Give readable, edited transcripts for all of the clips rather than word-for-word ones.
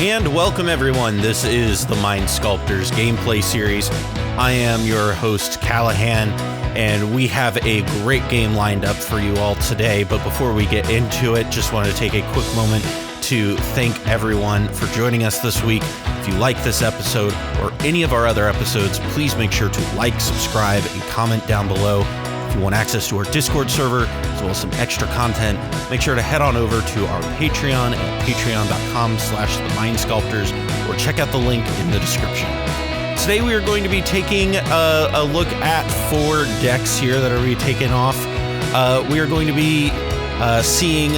And welcome everyone, this is the Mind Sculptors gameplay series. I am your host Callahan, and we have a great game lined up for you all today. But before we get into it, just want to take a quick moment to thank everyone for joining us this week. If you like this episode or any of our other episodes, please make sure to like, subscribe, and comment down below. If you want access to our Discord server, as well as some extra content, make sure to head on over to our Patreon at patreon.com/themindsculptors, or check out the link in the description. Today we are going to be taking a look at 4 decks here that are going to be taken off. We are going to be seeing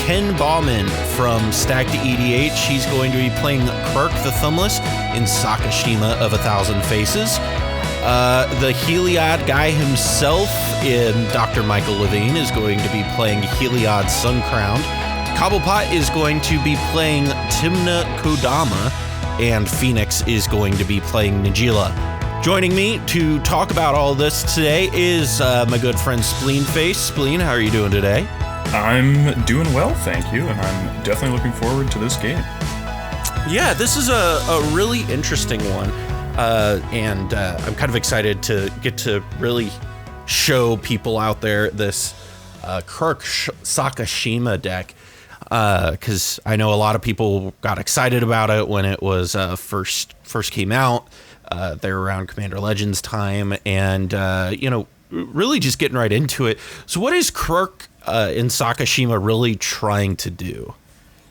Ken Baumann from Stag to EDH. He's going to be playing Kirk the Thumbless in Sakashima of 1,000 Faces. The Heliod guy himself in Dr. Michael Levine is going to be playing Heliod Suncrowned. Cobblepott is going to be playing Timna Kodama, and Phoenix is going to be playing Najila. Joining me to talk about all this today is my good friend Spleenface. Spleen, how are you doing today? I'm doing well, thank you, and I'm definitely looking forward to this game. Yeah, this is a really interesting one. And I'm kind of excited to get to really show people out there this Kirk Sakashima deck, because I know a lot of people got excited about it when it was first came out. They were around Commander Legends time, and really just getting right into it. So what is Kirk in Sakashima really trying to do?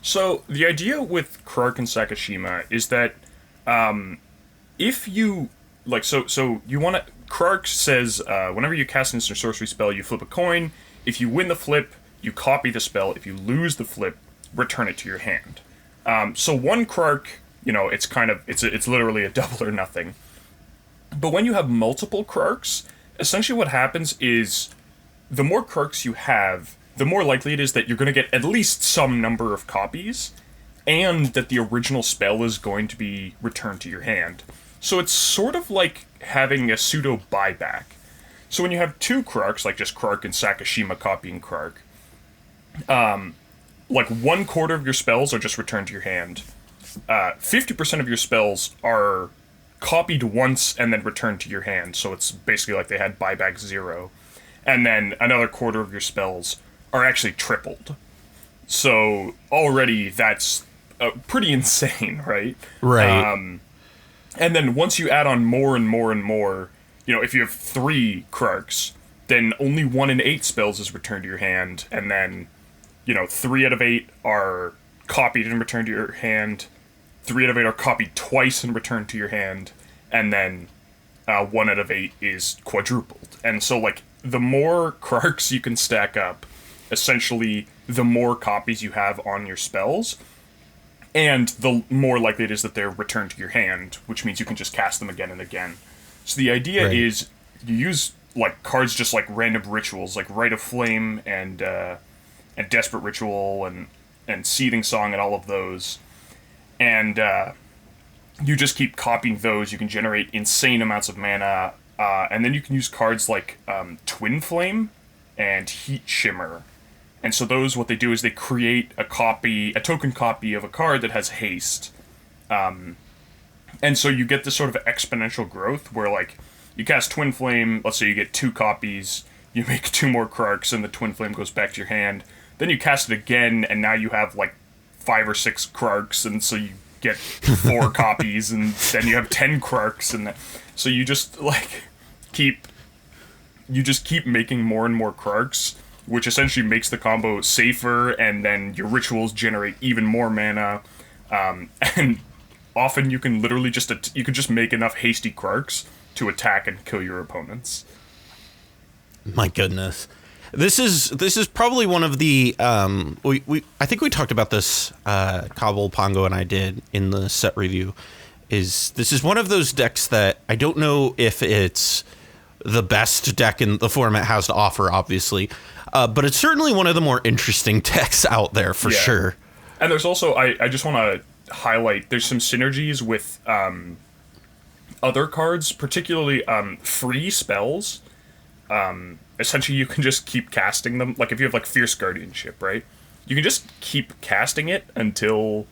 So the idea with Kirk and Sakashima is that if you you want to. Krark says whenever you cast an instant sorcery spell, you flip a coin. If you win the flip, you copy the spell. If you lose the flip, return it to your hand. So one Krark, it's literally a double or nothing. But when you have multiple Krarks, essentially what happens is the more Krarks you have, the more likely it is that you're going to get at least some number of copies, and that the original spell is going to be returned to your hand. So it's sort of like having a pseudo buyback. So when you have 2 Krarks, like just Krark and Sakashima copying Krark, 1/4 of your spells are just returned to your hand. 50% of your spells are copied once and then returned to your hand. So it's basically like they had buyback 0. And then another 1/4 of your spells are actually tripled. So already that's pretty insane, right? Right. And then once you add on more and more and more, if you have 3 Krarks, then only 1 in 8 spells is returned to your hand, and then, 3 out of 8 are copied and returned to your hand, 3 out of 8 are copied twice and returned to your hand, and then 1 out of 8 is quadrupled. And so, the more Krarks you can stack up, essentially, the more copies you have on your spells, and the more likely it is that they're returned to your hand, which means you can just cast them again and again. So the idea is you use cards just like random rituals, like Rite of Flame and Desperate Ritual and Seething Song and all of those, and you just keep copying those. You can generate insane amounts of mana, and then you can use cards like Twin Flame and Heat Shimmer. And so those, what they do is they create a token copy of a card that has haste. And so you get this sort of exponential growth where, you cast Twin Flame, let's say you get 2 copies, you make 2 more Krarks, and the Twin Flame goes back to your hand. Then you cast it again, and now you have, 5 or 6 Krarks, and so you get 4 copies, and then you have 10 Krarks, and so you just, keep making more and more Krarks, which essentially makes the combo safer, and then your rituals generate even more mana, and often you can literally just make enough hasty Krarks to attack and kill your opponents. My goodness, this is probably one of the I think we talked about this, Cobble Pongo and I did in the set review. This is one of those decks that I don't know if it's the best deck in the format has to offer, obviously. But it's certainly one of the more interesting decks out there, for sure. And there's also, I just want to highlight, there's some synergies with other cards, particularly free spells. Essentially, you can just keep casting them. If you have, Fierce Guardianship, right? You can just keep casting it until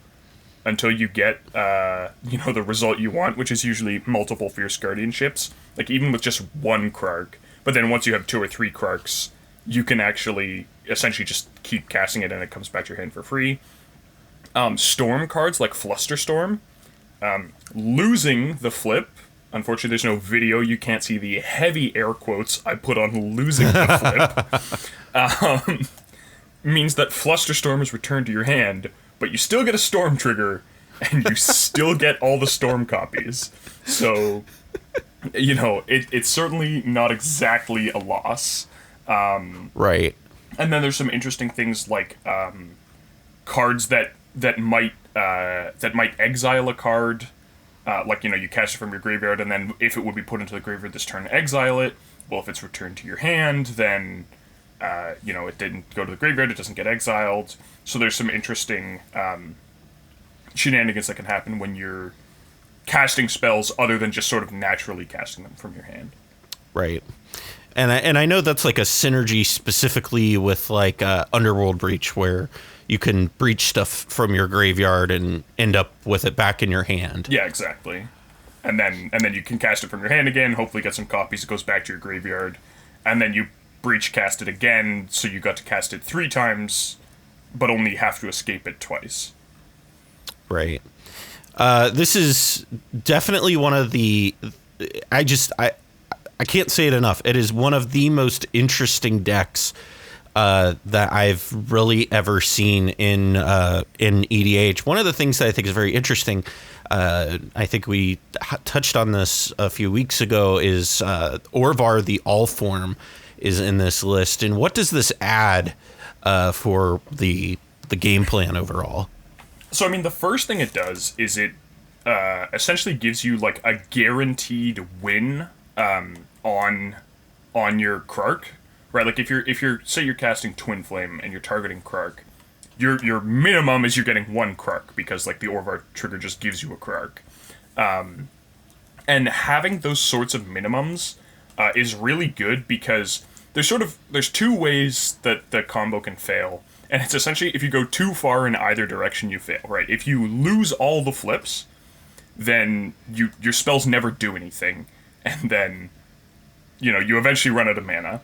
until you get, the result you want, which is usually multiple Fierce Guardianships, like even with just one Krark. But then once you have 2 or 3 Krarks, you can actually essentially just keep casting it and it comes back to your hand for free. Storm cards like Flusterstorm, losing the flip. Unfortunately, there's no video. You can't see the heavy air quotes I put on losing the flip. Means that Flusterstorm is returned to your hand, but you still get a Storm trigger, and you still get all the Storm copies. So, it's certainly not exactly a loss. Right. And then there's some interesting things like cards that might exile a card. You cast it from your graveyard, and then if it would be put into the graveyard this turn, exile it. Well, if it's returned to your hand, then, it didn't go to the graveyard, it doesn't get exiled. So there's some interesting shenanigans that can happen when you're casting spells other than just sort of naturally casting them from your hand. Right. And I know that's like a synergy specifically with like Underworld Breach, where you can breach stuff from your graveyard and end up with it back in your hand. Yeah, exactly. And then you can cast it from your hand again, hopefully get some copies, it goes back to your graveyard, and then you breach cast it again, so you got to cast it 3 times, but only have to escape it twice. Right. This is definitely one of the... I can't say it enough. It is one of the most interesting decks that I've really ever seen in EDH. One of the things that I think is very interesting, I think we touched on this a few weeks ago, is Orvar the All-Form is in this list. And what does this add for the game plan overall? So, the first thing it does is it essentially gives you like a guaranteed win on your Krark. Right, like if you're say you're casting Twin Flame and you're targeting Krark, your minimum is you're getting 1 Krark, because like the Orvar trigger just gives you a Krark. And having those sorts of minimums is really good, because there's 2 ways that the combo can fail, and it's essentially if you go too far in either direction, you fail. Right, if you lose all the flips, then your spells never do anything, and then you eventually run out of mana.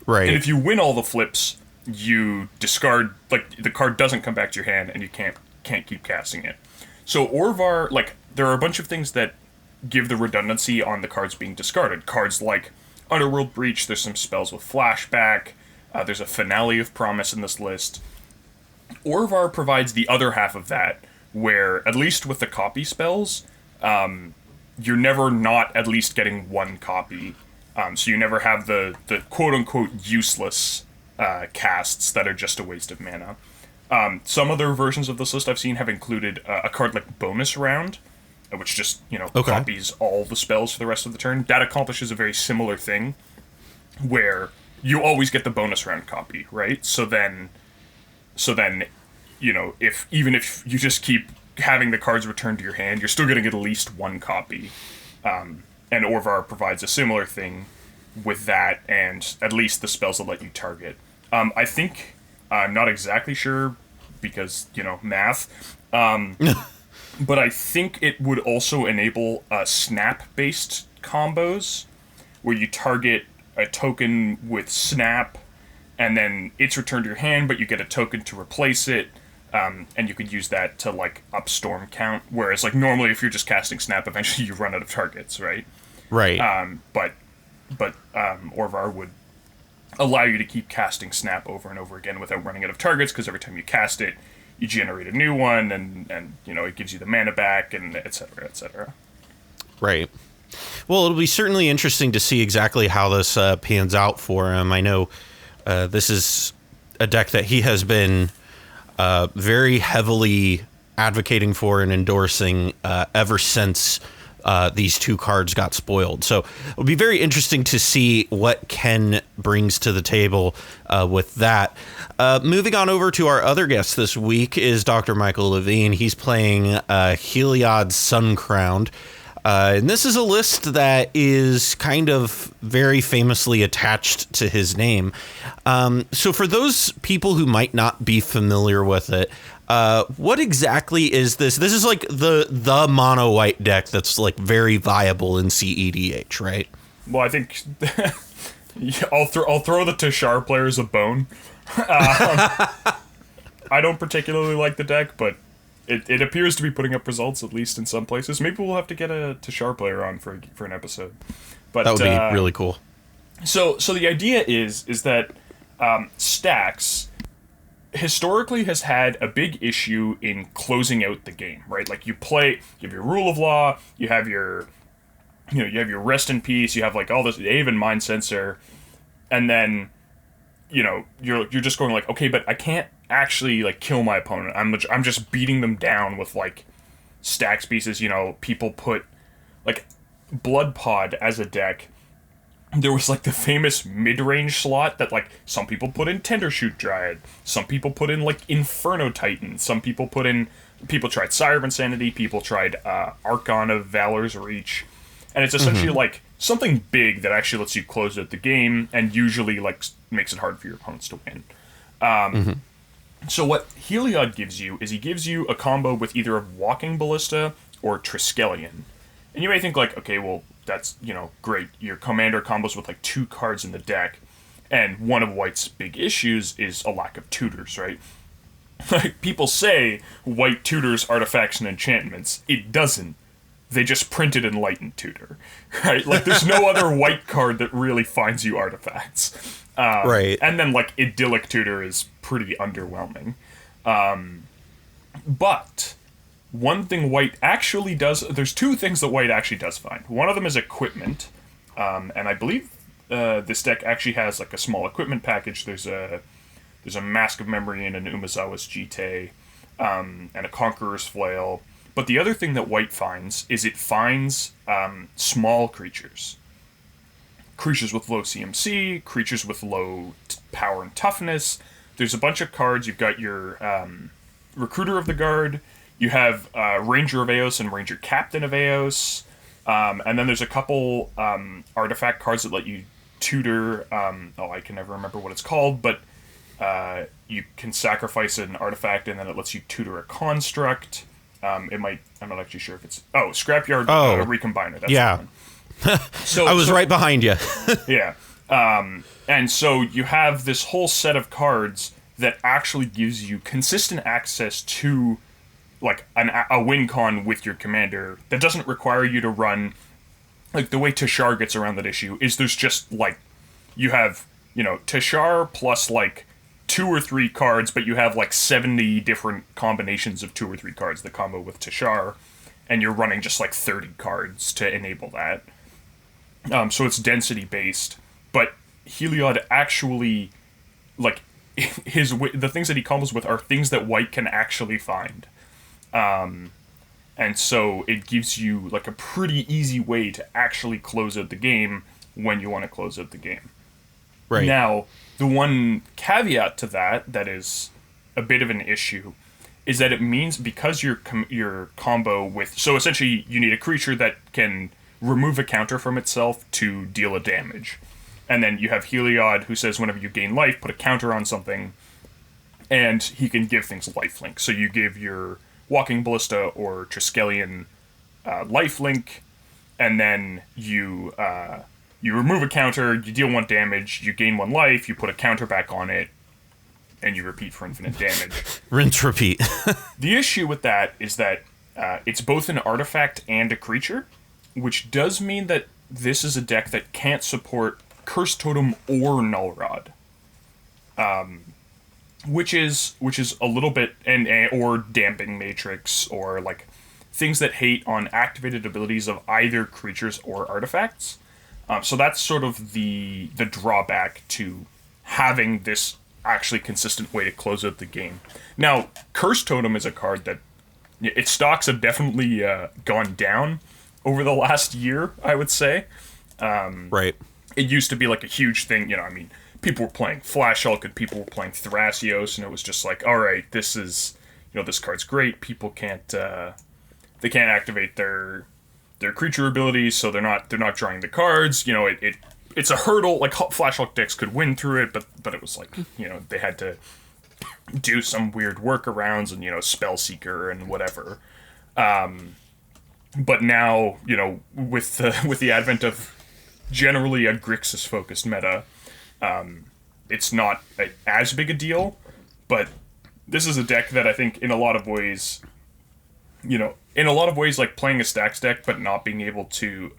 Right. And if you win all the flips, you discard, like, the card doesn't come back to your hand, and you can't keep casting it. So Orvar, like, there are a bunch of things that give the redundancy on the cards being discarded. Cards like Underworld Breach, there's some spells with Flashback, there's a Finale of Promise in this list. Orvar provides the other half of that, where, at least with the copy spells, you're never not at least getting 1 copy. So you never have the quote-unquote useless casts that are just a waste of mana. Some other versions of this list I've seen have included a card like Bonus Round, which just, copies all the spells for the rest of the turn. That accomplishes a very similar thing, where you always get the bonus round copy, right? So then, if you just keep having the cards returned to your hand, you're still going to get at least 1 copy. And Orvar provides a similar thing with that, and at least the spells that let you target. I think, I'm not exactly sure, because, math, but I think it would also enable snap-based combos, where you target a token with snap, and then it's returned to your hand, but you get a token to replace it, and you could use that to, like, up storm count, whereas, like, normally if you're just casting snap, eventually you run out of targets, right? Right. But Orvar would allow you to keep casting snap over and over again without running out of targets, because every time you cast it, you generate a new one, and it gives you the mana back, and et cetera, et cetera. Right. Well, it'll be certainly interesting to see exactly how this pans out for him. I know this is a deck that he has been very heavily advocating for and endorsing ever since these 2 cards got spoiled. So it'll be very interesting to see what Ken brings to the table with that. Moving on over to our other guest this week is Dr. Michael Levine. He's playing Heliod's Suncrowned. And this is a list that is kind of very famously attached to his name. So for those people who might not be familiar with it, What exactly is this? This is like the mono white deck that's like very viable in CEDH, right? Well, I think I'll throw the Tashar players a bone. I don't particularly like the deck, but it appears to be putting up results, at least in some places. Maybe we'll have to get a Tashar player on for an episode. But that would be really cool. So the idea is that Stacks historically has had a big issue in closing out the game, right? Like you have your Rule of Law, you have your Rest in Peace, you have like all this Aven Mind Sensor, and then you're just going like, okay, but I can't actually like kill my opponent. I'm just beating them down with like Stacks pieces. People put like Blood Pod as a deck. There was like the famous mid-range slot that like some people put in Tendershoot Dryad, some people put in like Inferno Titan, people tried Sire of Insanity, people tried Archon of Valor's Reach, and it's essentially like something big that actually lets you close out the game and usually like makes it hard for your opponents to win. So what Heliod gives you is he gives you a combo with either a Walking Ballista or Triskelion. And you may think like, okay, well, that's, great. Your commander combos with like 2 cards in the deck. And one of White's big issues is a lack of tutors, right? Like, people say White tutors artifacts and enchantments. It doesn't. They just printed Enlightened Tutor, right? Like, there's no other White card that really finds you artifacts. Right. And then, like, Idyllic Tutor is pretty underwhelming. But one thing White actually does... There's 2 things that White actually does find. One of them is equipment. And I believe this deck actually has, like, a small equipment package. There's a Mask of Memory and an Umezawa's Jite, and a Conqueror's Flail. But the other thing that White finds is it finds small creatures. Creatures with low CMC, creatures with low power and toughness. There's a bunch of cards. You've got your Recruiter of the Guard. You have Ranger of Eos and Ranger Captain of Eos. And then there's a couple artifact cards that let you tutor. I can never remember what it's called, but you can sacrifice an artifact and then it lets you tutor a construct. I'm not actually sure if it's... Scrapyard Recombiner. That's yeah. I was right behind you. Yeah. And so you have this whole set of cards that actually gives you consistent access to like a win con with your commander that doesn't require you to run... Like, the way Tashar gets around that issue is there's just, like... You have, Tashar plus, like, 2 or 3 cards, but you have, like, 70 different combinations of 2 or 3 cards that combo with Tashar, and you're running just, like, 30 cards to enable that. So it's density-based, but Heliod actually, like, the things that he combos with are things that White can actually find. And so it gives you, like, a pretty easy way to actually close out the game when you want to close out the game. Right. Now, the one caveat to that is a bit of an issue is that it means because your combo with... So essentially, you need a creature that can remove a counter from itself to deal a damage. And then you have Heliod, who says whenever you gain life, put a counter on something, and he can give things lifelink. So you give your Walking Ballista or Triskelion lifelink, and then you remove a counter, you deal 1 damage, you gain 1 life, you put a counter back on it, and you repeat for infinite damage. Rinse, repeat. The issue with that is that it's both an artifact and a creature, which does mean that this is a deck that can't support Curse Totem or Null Rod. Which is a little bit... or Damping Matrix, or, like, things that hate on activated abilities of either creatures or artifacts. So that's sort of the drawback to having this actually consistent way to close out the game. Now, Curse Totem is a card that its stocks have definitely gone down over the last year, I would say. Right. It used to be like a huge thing, people were playing Flash Hulk and people were playing Thrasios, and it was just like, all right, this is, this card's great. People can't activate their creature abilities, so they're not drawing the cards. It's a hurdle. Like Flash Hulk decks could win through it, but it was like, they had to do some weird workarounds and, Spellseeker and whatever. But now, with the advent of generally a Grixis-focused meta, it's not as big a deal, but this is a deck that I think in a lot of ways, like playing a stacks deck but not being able to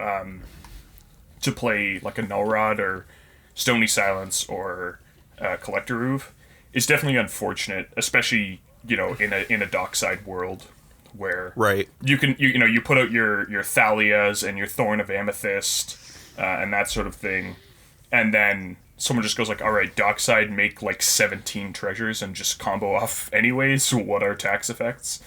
play like a Null Rod or Stony Silence or Collector Roof is definitely unfortunate, especially, in a dockside world where you can you put out your Thalias and your Thorn of Amethyst and that sort of thing, and then someone just goes like, all right, dockside, make like 17 treasures and just combo off anyways. So what are tax effects?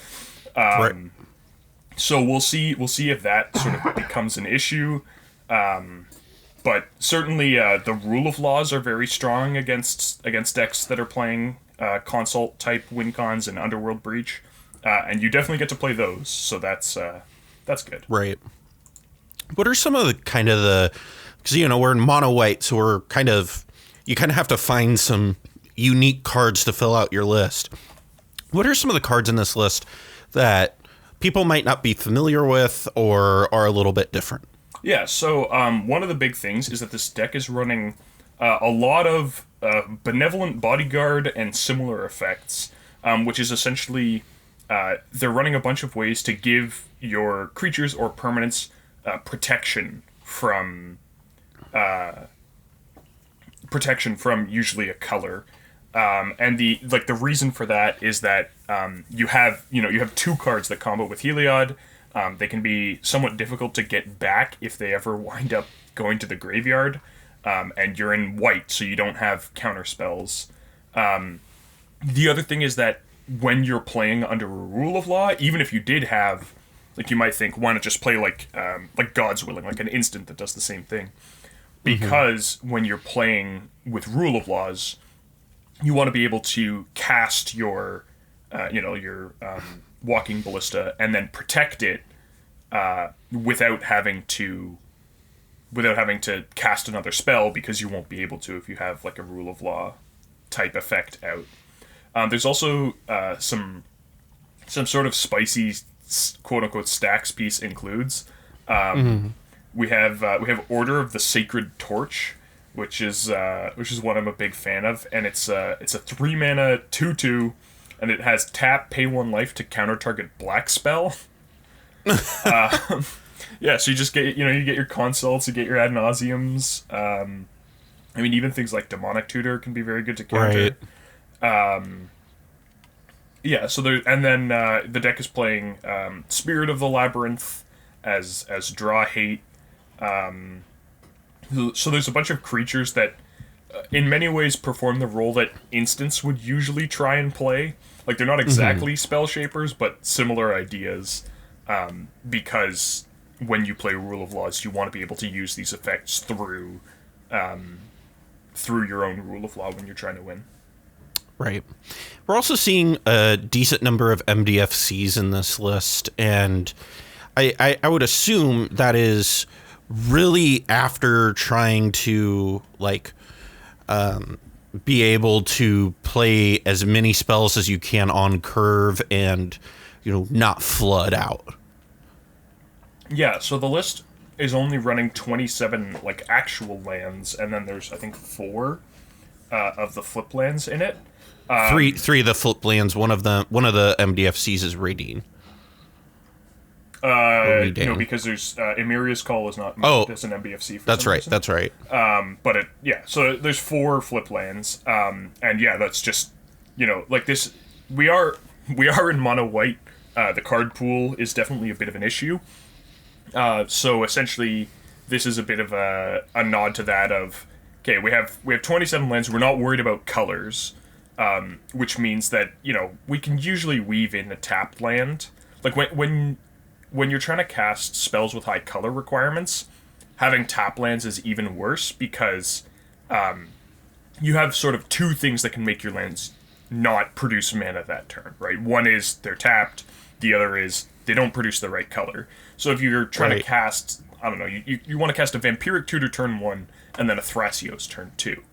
So we'll see if that sort of becomes an issue. But certainly the rule of laws are very strong against decks that are playing consult type win cons and Underworld Breach, and you definitely get to play those. So that's good. Right. What are some of the because we're in mono white, so you kind of have to find some unique cards to fill out your list. What are some of the cards in this list that people might not be familiar with or are a little bit different? Yeah, so one of the big things is that this deck is running a lot of Benevolent Bodyguard and similar effects, which is essentially they're running a bunch of ways to give your creatures or permanents protection from usually a color. And the reason for that is that you have two cards that combo with Heliod. They can be somewhat difficult to get back if they ever wind up going to the graveyard. And you're in white, so you don't have counter spells. The other thing is that when you're playing under a rule of law, even if you did have, you might think, why not just play like God's Willing, like an instant that does the same thing? Because when you're playing with rule of laws, you want to be able to cast your Walking Ballista and then protect it without having to cast another spell, because you won't be able to if you have like a rule of law type effect out. There's also some sort of spicy quote unquote stacks piece includes. We have Order of the Sacred Torch, which is one I'm a big fan of, and it's a 3-mana 2/2, and it has tap, pay 1 life to counter target black spell. Yeah, so you just get you get your consults, you get your ad nauseums. Even things like Demonic Tutor can be very good to counter. Right. Yeah, so the deck is playing Spirit of the Labyrinth as draw hate. So there's a bunch of creatures that, in many ways, perform the role that Instants would usually try and play. Like, they're not exactly spell shapers, but similar ideas. Because when you play Rule of Laws, you want to be able to use these effects through your own Rule of Law when you're trying to win. Right. We're also seeing a decent number of MDFCs in this list, and I would assume that is really after trying to be able to play as many spells as you can on curve and not flood out. Yeah, so the list is only running 27 actual lands, and then there's I think 4 of the flip lands in it. Three of the flip lands. One of the MDFCs is Radine. No, because there's Emiria's Call is not. That's an MBFC. That's right. Reason. That's right. So there's 4 flip lands, and yeah, that's just this. We are in mono white. The card pool is definitely a bit of an issue. So essentially, this is a bit of a nod to that of, okay, we have 27 lands. We're not worried about colors, which means that we can usually weave in a tapped land. Like when you're trying to cast spells with high color requirements, having tap lands is even worse because you have sort of 2 things that can make your lands not produce mana that turn, right? One is they're tapped, the other is they don't produce the right color. So if you're trying to cast, I don't know, you want to cast a Vampiric Tutor turn 1 and then a Thrasios turn 2.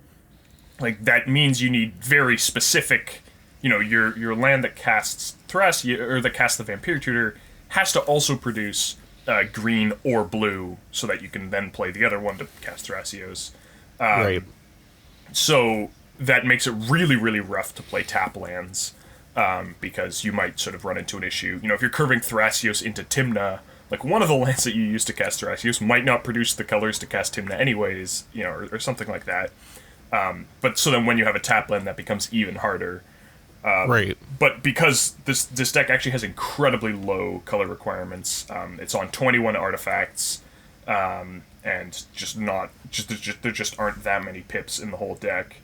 That means you need very specific your land that casts Thrasios, or that casts the Vampiric Tutor, has to also produce green or blue, so that you can then play the other one to cast Thrasios. Right. So that makes it really, really rough to play tap lands, because you might sort of run into an issue. If you're curving Thrasios into Tymna, like one of the lands that you use to cast Thrasios might not produce the colors to cast Tymna anyways, or something like that. But so then when you have a tap land, that becomes even harder. Right. But because this deck actually has incredibly low color requirements, it's on 21 artifacts, and there just aren't that many pips in the whole deck.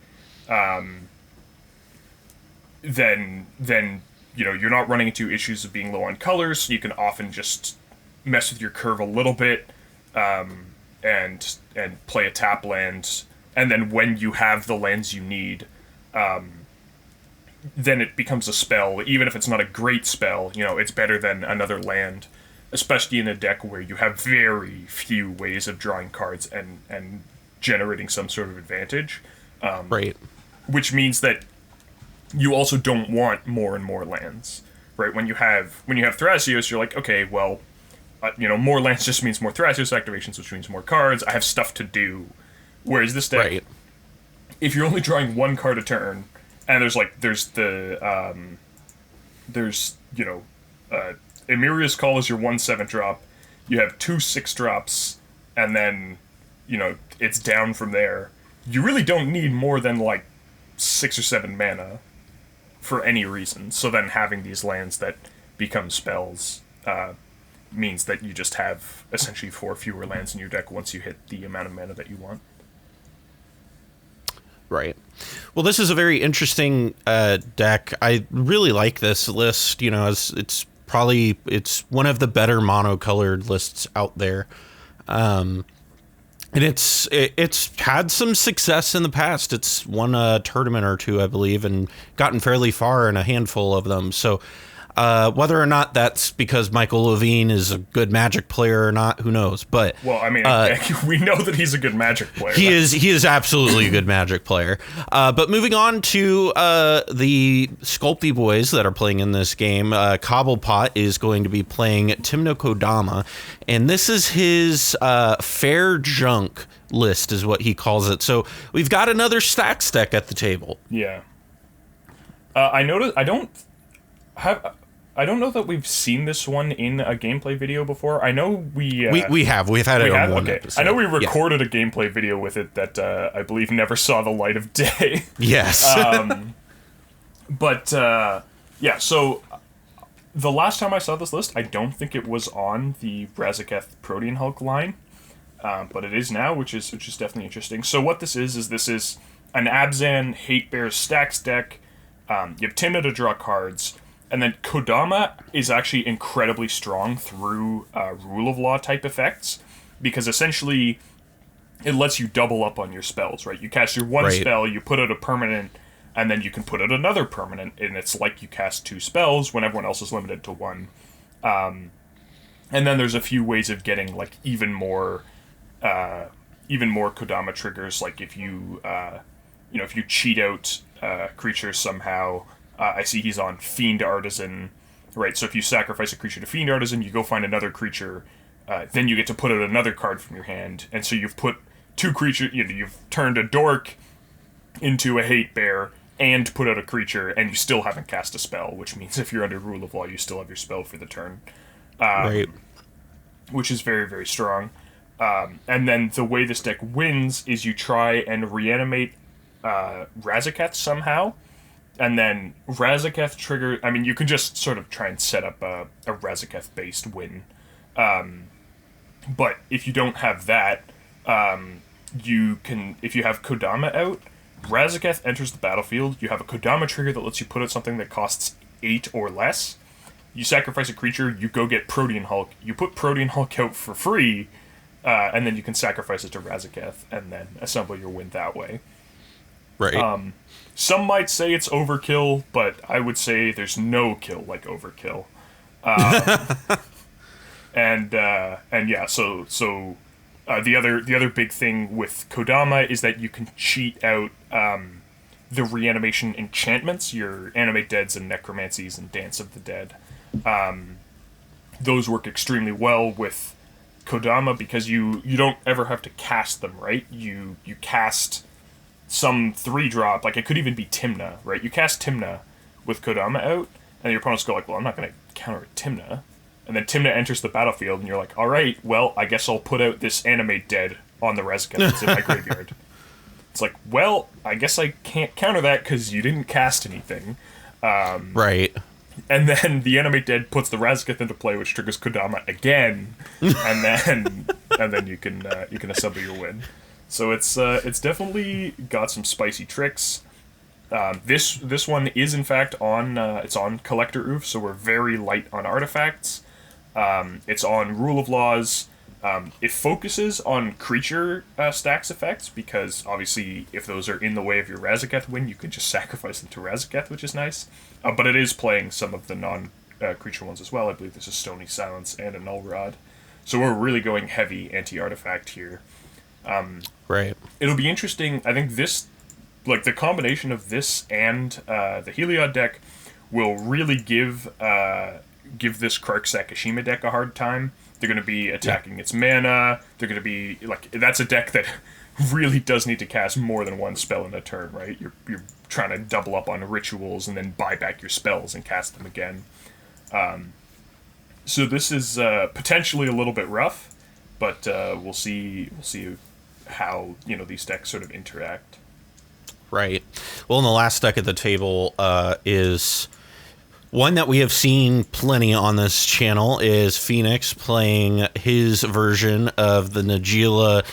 Then you're not running into issues of being low on colors. So you can often just mess with your curve a little bit, and play a tap land, and then when you have the lands you need, then it becomes a spell. Even if it's not a great spell, it's better than another land, especially in a deck where you have very few ways of drawing cards and generating some sort of advantage. Right. Which means that you also don't want more and more lands, right? When you have Thrasios, you're like, okay, well, more lands just means more Thrasios activations, which means more cards. I have stuff to do. Whereas this deck, right. If you're only drawing one card a turn, and there's Emiria's Call is your 1/7 drop. You have 2 6 drops, and then, it's down from there. You really don't need more than 6 or 7 mana for any reason. So then having these lands that become spells means that you just have essentially 4 fewer lands in your deck once you hit the amount of mana that you want. Right. Well, this is a very interesting deck. I really like this list. It's one of the better monocolored lists out there. And it's had some success in the past. It's won a tournament or two, I believe, and gotten fairly far in a handful of them. So whether or not that's because Michael Levine is a good Magic player or not, who knows? But well, I mean, we know that he's a good Magic player. He is absolutely a good Magic player. But moving on to the Sculpty boys that are playing in this game, Cobblepott is going to be playing Tymna Kodama, and this is his fair junk list, is what he calls it. So we've got another Stacks deck at the table. Yeah. I noticed. I don't know that we've seen this one in a gameplay video before. I know we've had it on one episode. I know we recorded a gameplay video with it that I believe never saw the light of day. Yes. So the last time I saw this list, I don't think it was on the Razaketh Protean Hulk line, but it is now, which is definitely interesting. So what this is an Abzan Hate Bear Stacks deck. You have Tymna to draw cards. And then Kodama is actually incredibly strong through Rule of Law type effects, because essentially it lets you double up on your spells, right? You cast your one spell, you put out a permanent, and then you can put out another permanent, and it's like you cast 2 spells when everyone else is limited to 1. And then there's a few ways of getting even more Kodama triggers, like if you cheat out creatures somehow. I see he's on Fiend Artisan, right? So if you sacrifice a creature to Fiend Artisan, you go find another creature, then you get to put out another card from your hand, and so you've put 2 creatures, you've turned a Dork into a Hate Bear, and put out a creature, and you still haven't cast a spell, which means if you're under Rule of Law, you still have your spell for the turn. Right. Which is very, very strong. And then the way this deck wins is you try and reanimate Razaketh somehow, and then Razaketh trigger. I mean, you can just sort of try and set up a Razaketh-based win. But if you don't have that, you can. If you have Kodama out, Razaketh enters the battlefield. You have a Kodama trigger that lets you put out something that costs 8 or less. You sacrifice a creature. You go get Protean Hulk. You put Protean Hulk out for free, and then you can sacrifice it to Razaketh, and then assemble your win that way. Right. Some might say it's overkill, but I would say there's no kill like overkill. The other big thing with Kodama is that you can cheat out the reanimation enchantments, your Animate Deads and Necromancies and Dance of the Dead. Those work extremely well with Kodama because you don't ever have to cast them, right? You cast some 3-drop, like it could even be Timna, right? You cast Timna with Kodama out, and your opponents go like, well, I'm not going to counter Timna. And then Timna enters the battlefield, and you're like, all right, well, I guess I'll put out this Animate Dead on the Rezzeketh that's in my graveyard. It's like, well, I guess I can't counter that because you didn't cast anything. Right. And then the Animate Dead puts the Rezzeketh into play, which triggers Kodama again, and then you can assemble your win. So it's definitely got some spicy tricks. This one is in fact on it's on Collector Oof, so we're very light on artifacts. It's on Rule of Laws. It focuses on creature stacks effects because obviously if those are in the way of your Rezzeketh win, you can just sacrifice them to Rezzeketh, which is nice. But it is playing some of the non-creature ones as well. I believe this is Stony Silence and a Null Rod. So we're really going heavy anti-artifact here. Right. It'll be interesting. I think this, like the combination of this and the Heliod deck, will really give this Krark Sakashima deck a hard time. They're going to be attacking its mana. They're going to be like, that's a deck that really does need to cast more than one spell in a turn, right? You're trying to double up on rituals and then buy back your spells and cast them again. So this is potentially a little bit rough, but we'll see how these decks sort of interact. Right. Well, and the last deck at the table is one that we have seen plenty on this channel is Fenix playing his version of the Najeela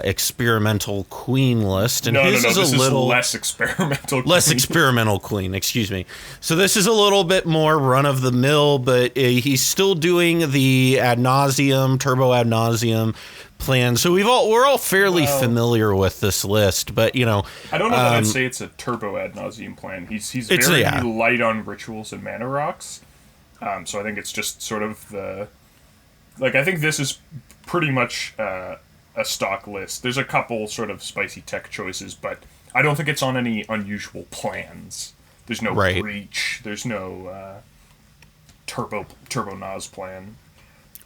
experimental queen list, and his is this a little less experimental. Less experimental queen, excuse me. So this is a little bit more run of the mill, but he's still doing the ad nauseum, turbo ad nauseum plan. So we're all fairly familiar with this list, but I don't know that I'd say it's a turbo ad nauseum plan. He's very light on rituals and mana rocks. So I think it's just sort of I think this is pretty much a stock list. There's a couple sort of spicy tech choices, but I don't think it's on any unusual plans. There's no breach. There's no turbo Naz plan.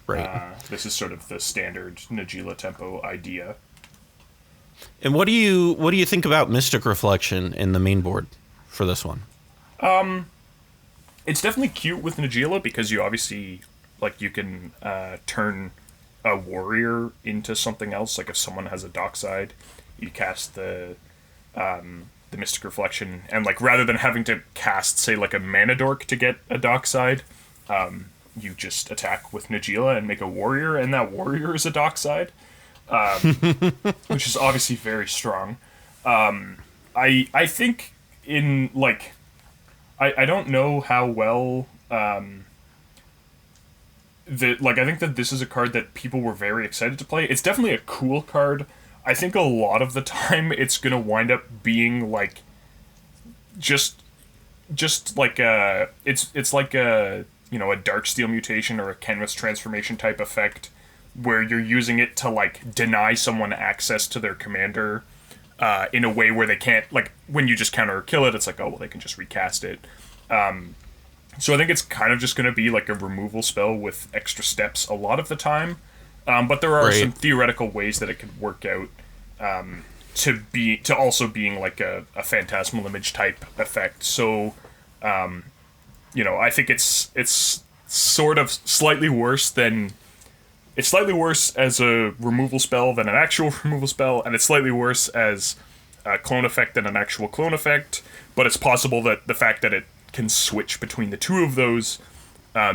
Right. This is sort of the standard Najeela tempo idea. And what do you think about Mystic Reflection in the main board for this one? It's definitely cute with Najeela because you obviously you can turn a warrior into something else. Like if someone has a dockside, you cast the Mystic Reflection, and rather than having to cast say a mana dork to get a dockside, you just attack with Najeela and make a warrior, and that warrior is a dockside, which is obviously very strong. I think in I don't know how well I think that this is a card that people were very excited to play. It's definitely a cool card. I think a lot of the time it's gonna wind up being just like a a Darksteel mutation or a Canvas transformation type effect where you're using it to deny someone access to their commander in a way where they can't, when you just counter or kill it, it's oh well, they can just recast it. So I think it's kind of just going to be a removal spell with extra steps a lot of the time, but there are some theoretical ways that it could work out to also being a phantasmal image type effect. So I think it's sort of slightly worse as a removal spell than an actual removal spell, and it's slightly worse as a clone effect than an actual clone effect, but it's possible that the fact that it can switch between the two of those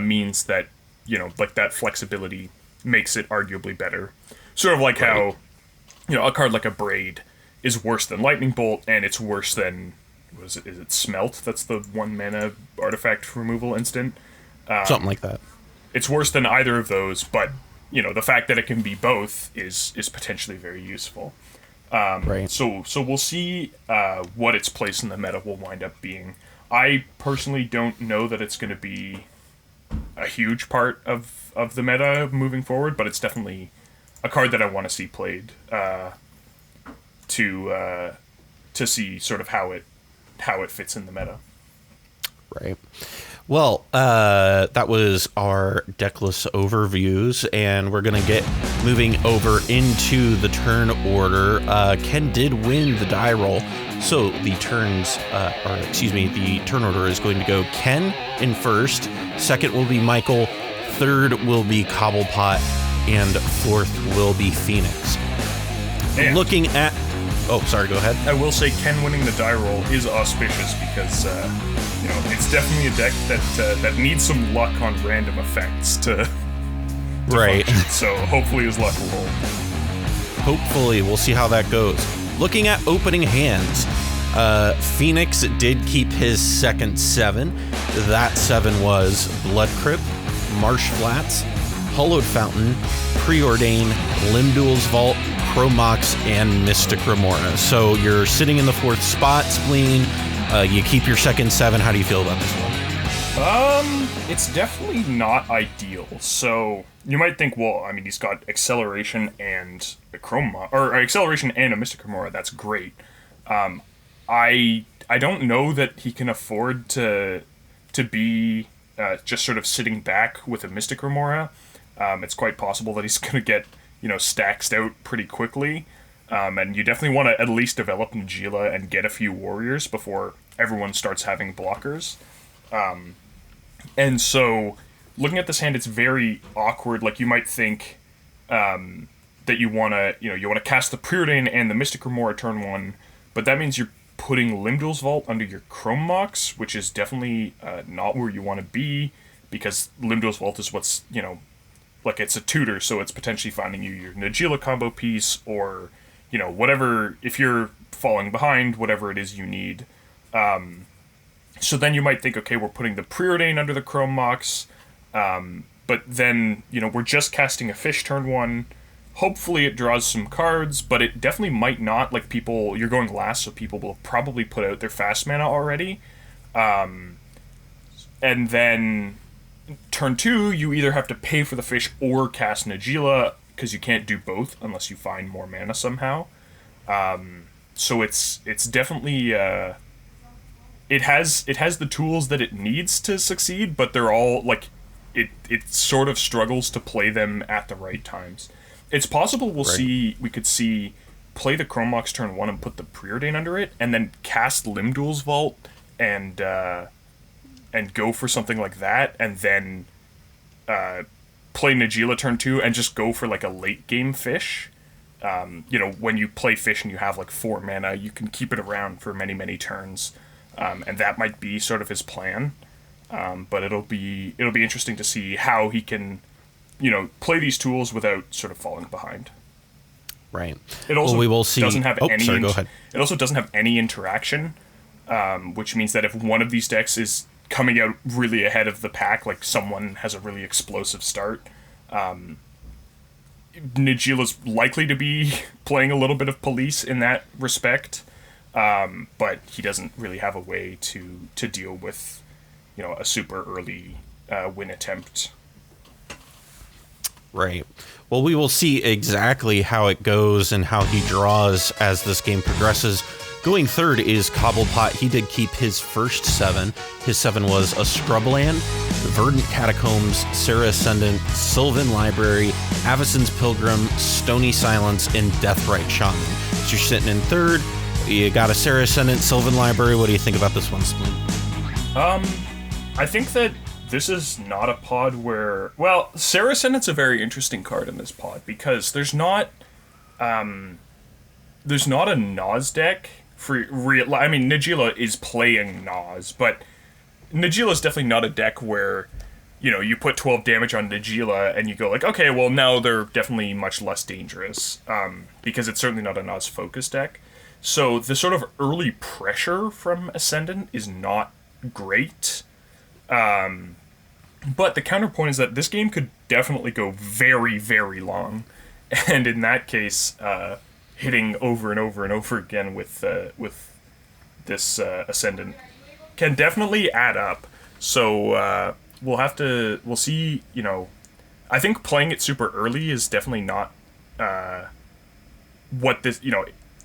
means that, that flexibility makes it arguably better. Sort of how, a card like a Braid is worse than Lightning Bolt, and it's worse than, is it Smelt? That's the 1 mana artifact removal instant. Something like that. It's worse than either of those, but, the fact that it can be both is potentially very useful. So we'll see what its place in the meta will wind up being. I personally don't know that it's going to be a huge part of the meta moving forward, but it's definitely a card that I want to see played to see sort of how how it fits in the meta. Right. Well, that was our deck list overviews, and we're going to get moving over into the turn order. Ken did win the die roll, so the turn order is going to go Ken in first, second will be Michael, third will be Cobblepott, and fourth will be Phoenix. And looking at... Oh, sorry, go ahead. I will say Ken winning the die roll is auspicious because, it's definitely a deck that needs some luck on random effects to right. function. So hopefully his luck will hold. Hopefully, we'll see how that goes. Looking at opening hands, Phoenix did keep his second 7. That 7 was Blood Crypt, Marsh Flats, Hollowed Fountain, Preordain, Limduel's Vault, Chromox, and Mystic Remora. So you're sitting in the 4th spot, Spleen. You keep your second 7. How do you feel about this one? It's definitely not ideal. So you might think, well, I mean, he's got Acceleration and a Chromox, or Acceleration and a Mystic Remora. That's great. I don't know that he can afford to be just sort of sitting back with a Mystic Remora. It's quite possible that he's going to get, staxed out pretty quickly. And you definitely want to at least develop Najeela and get a few warriors before everyone starts having blockers. And so, looking at this hand, it's very awkward. Like, you might think that you want to cast the Preordain and the Mystic Remora turn 1, but that means you're putting Limduel's Vault under your Chromox, which is definitely not where you want to be, because Limduel's Vault is what's, it's a tutor, so it's potentially finding you your Najeela combo piece, or, whatever, if you're falling behind, whatever it is you need. So then you might think, okay, we're putting the Preordain under the Chromox, but then, we're just casting a fish turn 1. Hopefully it draws some cards, but it definitely might not. Like, you're going last, so people will probably put out their fast mana already. And then turn 2, you either have to pay for the fish or cast Najeela, because you can't do both unless you find more mana somehow. So it's definitely... It has the tools that it needs to succeed, but they're all, it sort of struggles to play them at the right times. It's possible we could see play the Chromox turn 1 and put the Preordain under it, and then cast Limduel's Vault and go for something like that, and then play Najeela turn 2 and just go for a late game fish. When you play fish and you have 4 mana, you can keep it around for many, many turns. And that might be sort of his plan. But it'll be interesting to see how he can, play these tools without sort of falling behind. Right. It also we will see. Doesn't have any. Sorry, go ahead. It also doesn't have any interaction, which means that if one of these decks is coming out really ahead of the pack, like someone has a really explosive start, Najeela's likely to be playing a little bit of police in that respect, but he doesn't really have a way to deal with, a super early win attempt. Right. Well, we will see exactly how it goes and how he draws as this game progresses. Going third is Cobblepott. He did keep his first 7. His 7 was a Scrubland, Verdant Catacombs, Serra Ascendant, Sylvan Library, Avacyn's Pilgrim, Stony Silence, and Deathrite Shaman. So you're sitting in third. You got a Serra Ascendant, Sylvan Library. What do you think about this one, Spleen? I think that this is not a pod where... Well, Serra Ascendant's a very interesting card in this pod because there's not a Naz deck for real. I mean, Najeela is playing Naz, but Najeela's definitely not a deck where, you put 12 damage on Najeela and you go like, okay, well, now they're definitely much less dangerous, because it's certainly not a Naz focus deck. So the sort of early pressure from Ascendant is not great. But the counterpoint is that this game could definitely go very, very long. And in that case, hitting over and over and over again with this Ascendant can definitely add up. So we'll see, I think playing it super early is definitely not what this,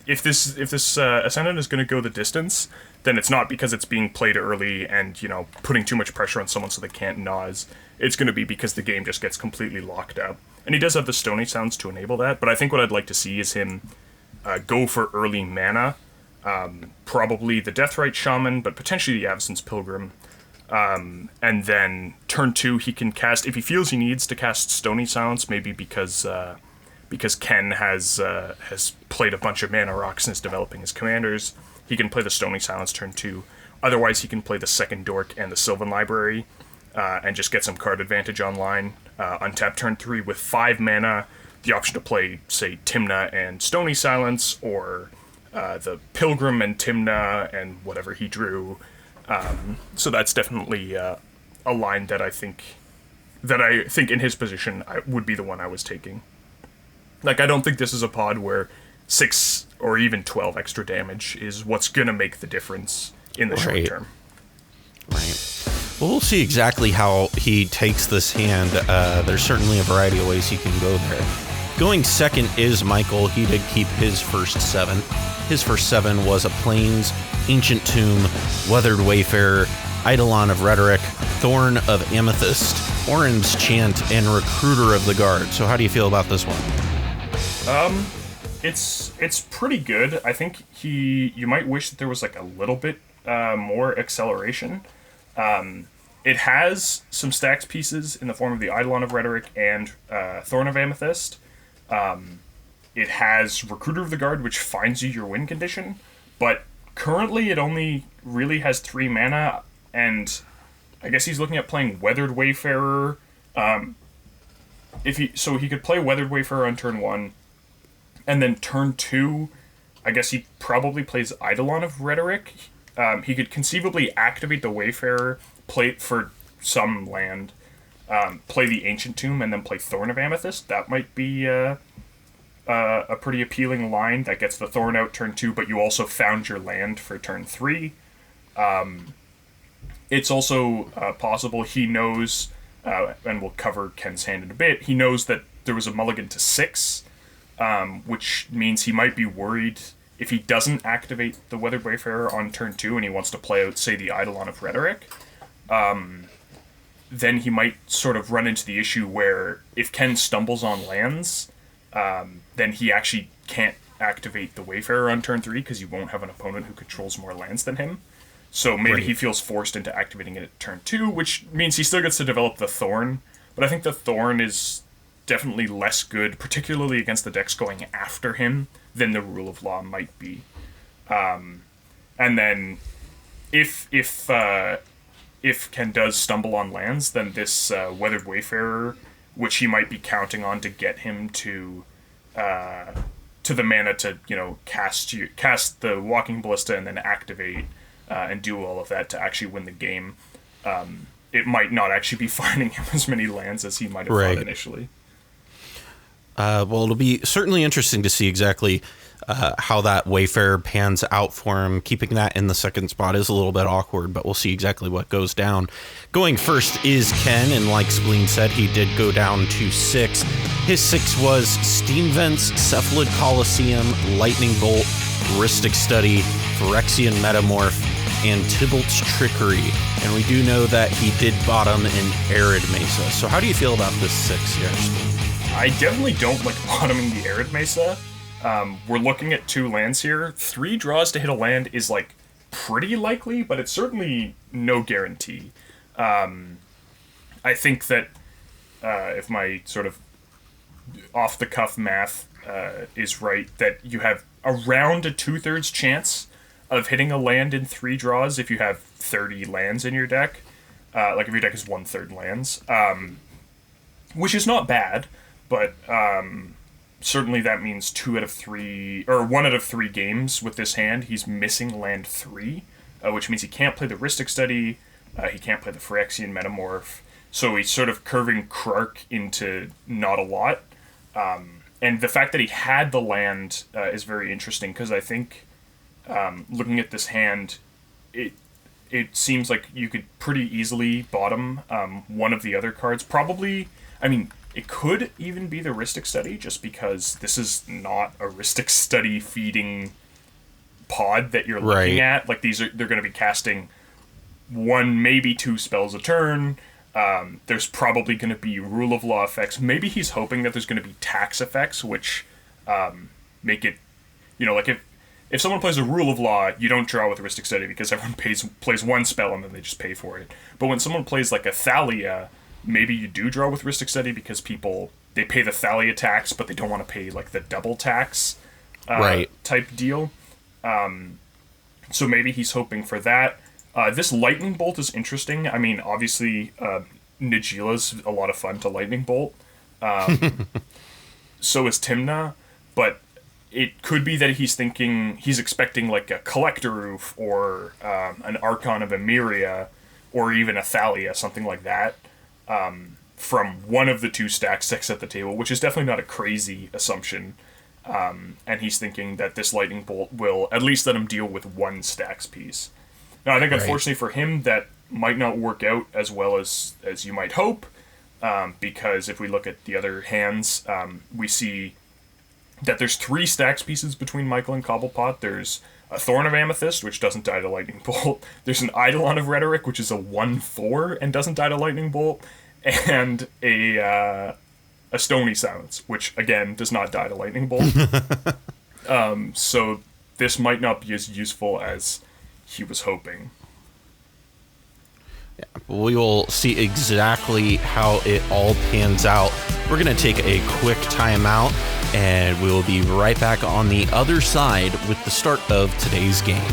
if this Ascendant is going to go the distance, then it's not because it's being played early and, you know, putting too much pressure on someone so they can't Naz. It's going to be because the game just gets completely locked up. And he does have the Stony Sounds to enable that, but I think what I'd like to see is him go for early mana. Probably the Deathrite Shaman, but potentially the Avacyn's Pilgrim. And then turn 2, he can cast, if he feels he needs to cast Stony Sounds, maybe because Ken has played a bunch of mana rocks and is developing his commanders, he can play the Stony Silence turn 2. Otherwise, he can play the second Dork and the Sylvan Library, and just get some card advantage online. Untap turn 3 with 5 mana, the option to play, say, Timna and Stony Silence, or the Pilgrim and Timna and whatever he drew. So that's definitely a line that I think in his position would be the one I was taking. Like, I don't think this is a pod where 6 or even 12 extra damage is what's going to make the difference in the short term. Right. Well, we'll see exactly how he takes this hand. There's certainly a variety of ways he can go there. Going second is Michael. He did keep his first 7. His first 7 was a Plains, Ancient Tomb, Weathered Wayfarer, Eidolon of Rhetoric, Thorn of Amethyst, Orin's Chant, and Recruiter of the Guard. So how do you feel about this one? It's pretty good. I think you might wish that there was like a little bit more acceleration. It has some stacks pieces in the form of the Eidolon of Rhetoric and Thorn of Amethyst. It has Recruiter of the Guard, which finds you your win condition, but currently it only really has 3 mana, and I guess he's looking at playing Weathered Wayfarer. He could play Weathered Wayfarer on turn 1, and then turn 2, I guess he probably plays Eidolon of Rhetoric. He could conceivably activate the Wayfarer, play it for some land, play the Ancient Tomb, and then play Thorn of Amethyst. That might be a pretty appealing line that gets the Thorn out turn 2, but you also found your land for turn 3. It's also possible he knows, and we'll cover Ken's hand in a bit, he knows that there was a mulligan to 6, which means he might be worried if he doesn't activate the Weathered Wayfarer on turn 2 and he wants to play out, say, the Eidolon of Rhetoric, then he might sort of run into the issue where if Ken stumbles on lands, then he actually can't activate the Wayfarer on turn 3 because you won't have an opponent who controls more lands than him. So maybe he feels forced into activating it at turn 2, which means he still gets to develop the Thorn, but I think the Thorn is definitely less good, particularly against the decks going after him, than the Rule of Law might be. And then if Ken does stumble on lands, then this Weathered Wayfarer, which he might be counting on to get him to the mana to, you know, cast the Walking Ballista and then activate and do all of that to actually win the game. It might not actually be finding him as many lands as he might have thought initially. Well, it'll be certainly interesting to see exactly how that Wayfarer pans out for him. Keeping that in the second spot is a little bit awkward, but we'll see exactly what goes down. Going first is Ken, and like Spleen said, he did go down to 6. His 6 was Steam Vents, Cephalid Coliseum, Lightning Bolt, Heuristic Study, Phyrexian Metamorph, and Tybalt's Trickery. And we do know that he did bottom in Arid Mesa. So how do you feel about this 6 here, Spleen? I definitely don't like bottoming the Arid Mesa. We're looking at 2 lands here. 3 draws to hit a land is, like, pretty likely, but it's certainly no guarantee. I think that if my sort of off-the-cuff math is right, that you have around a 2/3 chance of hitting a land in 3 draws if you have 30 lands in your deck. Like, if your deck is 1/3 lands. Which is not bad, but certainly that means 2 out of 3, or 1 out of 3 games with this hand, he's missing land 3, which means he can't play the Heuristic Study, he can't play the Phyrexian Metamorph, so he's sort of curving Krark into not a lot. And the fact that he had the land is very interesting, because I think, looking at this hand, it seems like you could pretty easily bottom one of the other cards. Probably, I mean, It could even be the Rhystic Study, just because this is not a Rhystic Study feeding pod that you're looking at. Like, they're going to be casting 1, maybe 2 spells a turn. There's probably going to be Rule of Law effects. Maybe he's hoping that there's going to be tax effects, which make it, like if someone plays a Rule of Law, you don't draw with Rhystic Study because everyone plays 1 spell and then they just pay for it. But when someone plays like a Thalia, maybe you do draw with Rhystic Study because they pay the Thalia tax, but they don't want to pay like the double tax type deal. So maybe he's hoping for that. This Lightning Bolt is interesting. I mean, obviously, Najeela's a lot of fun to Lightning Bolt. So is Tymna, but it could be that he's expecting like a Collector Roof or an Archon of Emeria or even a Thalia, something like that, from one of the 2 stack decks at the table, which is definitely not a crazy assumption. And he's thinking that this Lightning Bolt will at least let him deal with 1 stacks piece. Now, I think unfortunately for him, that might not work out as well as you might hope, because if we look at the other hands, we see that there's 3 stacks pieces between Michael and Cobblepott. There's a Thorn of Amethyst, which doesn't die to Lightning Bolt. There's an Eidolon of Rhetoric, which is a 1/4 and doesn't die to Lightning Bolt. And a Stony Silence, which, again, does not die to Lightning Bolt. So this might not be as useful as he was hoping. Yeah, we will see exactly how it all pans out. We're going to take a quick timeout, and we will be right back on the other side with the start of today's game.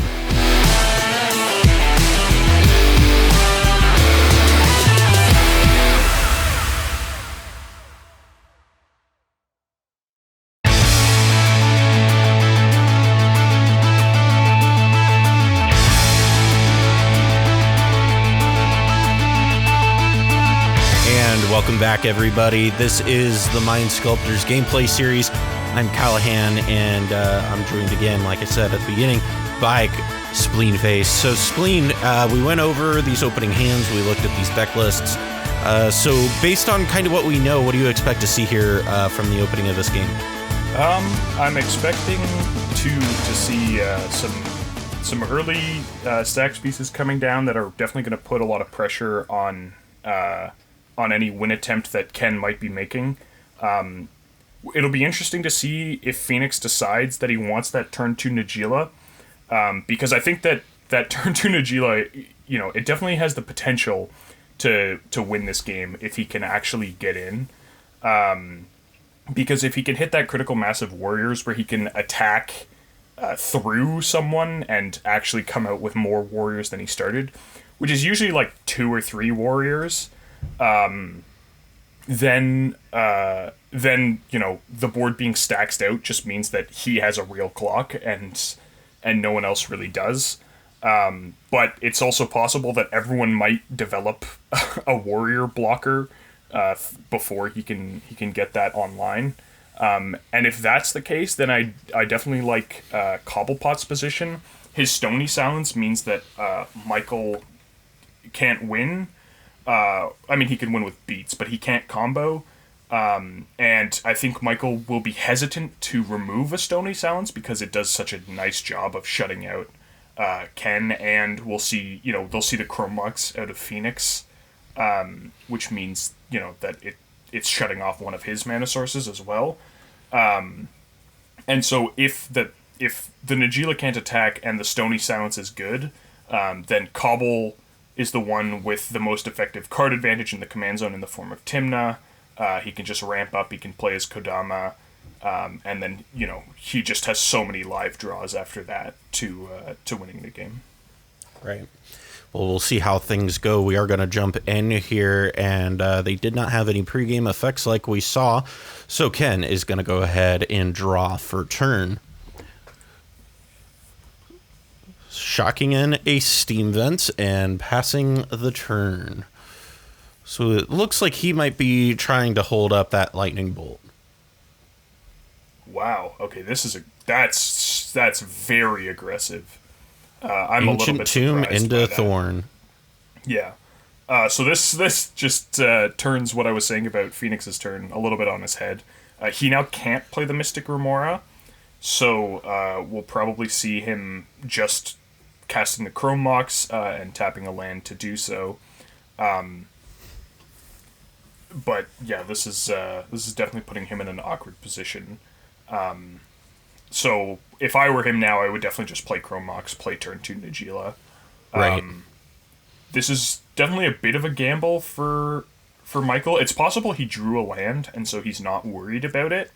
Welcome back, everybody. This is the Mind Sculptors gameplay series. I'm Callahan, and I'm joined again, like I said at the beginning, by Spleenface. So, Spleen, we went over these opening hands. We looked at these deck lists. So, based on kind of what we know, what do you expect to see here from the opening of this game? I'm expecting to see some early stacks pieces coming down that are definitely going to put a lot of pressure on any win attempt that Ken might be making. It'll be interesting to see if Fenix decides that he wants that turn to Najeela, because I think that turn to Najeela, it definitely has the potential to win this game if he can actually get in. Because if he can hit that critical mass of warriors where he can attack through someone and actually come out with more warriors than he started, which is usually like 2 or 3 warriors, then the board being stacked out just means that he has a real clock and no one else really does. But it's also possible that everyone might develop a warrior blocker before he can get that online. And if that's the case, then I definitely like Cobblepott's position. His Stony Silence means that Michael can't win. I mean, he can win with beats, but he can't combo. And I think Michael will be hesitant to remove a Stony Silence because it does such a nice job of shutting out Ken, and we'll see, they'll see the Chrome Marks out of Fenix, which means, that it's shutting off one of his mana sources as well. And so if the Najeela can't attack and the Stony Silence is good, then Cobble is the one with the most effective card advantage in the command zone in the form of Tymna. He can just ramp up, he can play as Kodama, and then, he just has so many live draws after that to winning the game. Right. Well, we'll see how things go. We are going to jump in here, and they did not have any pregame effects like we saw, so Ken is going to go ahead and draw for turn. Shocking in a Steam Vent and passing the turn. So it looks like he might be trying to hold up that Lightning Bolt. Wow. Okay, that's very aggressive. I'm Ancient a little bit Tomb surprised into by that. Thorn. Yeah. So this just turns what I was saying about Phoenix's turn a little bit on his head. He now can't play the Mystic Remora, so we'll probably see him just casting the Chrome Mox and tapping a land to do so. But yeah, this is definitely putting him in an awkward position. So if I were him now, I would definitely just play Chrome Mox, play turn 2 Najeela. Right. This is definitely a bit of a gamble for Michael. It's possible he drew a land, and so he's not worried about it.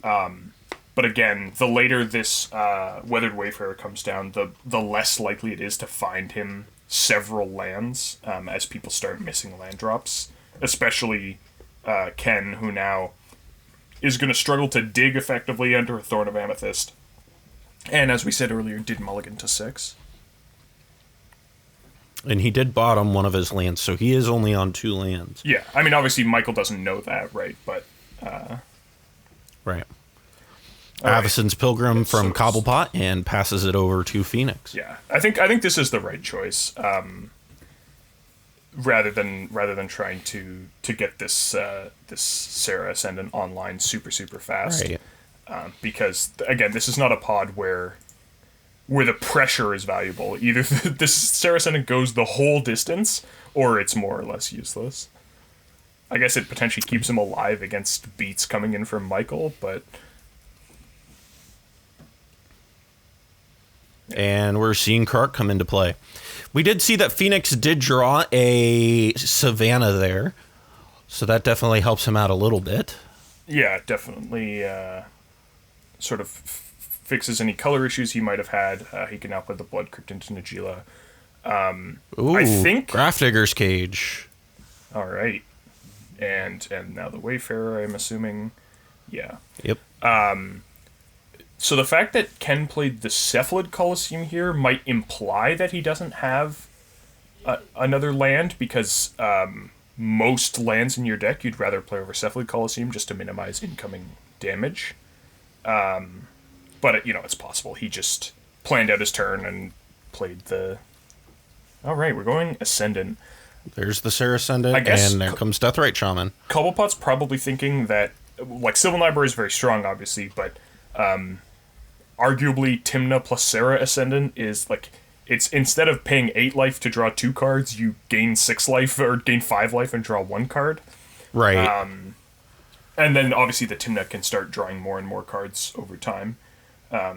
But again, the later this Weathered Wayfarer comes down, the less likely it is to find him several lands as people start missing land drops. Especially Ken, who now is going to struggle to dig effectively under a Thorn of Amethyst. And as we said earlier, did mulligan to 6. And he did bottom one of his lands, so he is only on 2 lands. Yeah, I mean, obviously Michael doesn't know that, right? But right. Avacyn's Pilgrim from Cobblepott and passes it over to Phoenix. Yeah, I think this is the right choice. Rather than trying to get this Serra Ascendant online super fast, Right. Because again, this is not a pod where the pressure is valuable. Either this Serra Ascendant goes the whole distance, or it's more or less useless. I guess it potentially keeps him alive against beats coming in from Michael, but. And we're seeing Kark come into play. We did see that Phoenix did draw a Savannah there, so that definitely helps him out a little bit. Yeah, definitely sort of fixes any color issues he might have had. He can now play the Blood Crypt into Najeela. Ooh, I think Grafdigger's Cage. All right, and now the Wayfarer, I'm assuming. Yeah. Yep. So the fact that Ken played the Cephalid Coliseum here might imply that he doesn't have another land, because most lands in your deck you'd rather play over Cephalid Coliseum just to minimize incoming damage. But it's possible he just planned out his turn and played the. All right, we're going Ascendant. There's the Serra Ascendant, and there comes Deathrite Shaman. Cobblepott's probably thinking that, like, Sylvan Library is very strong, obviously, but arguably Tymna plus Serra Ascendant is, like, it's instead of paying 8 life to draw 2 cards, you gain 6 life or gain 5 life and draw 1 card. Right. And then obviously the Tymna can start drawing more and more cards over time.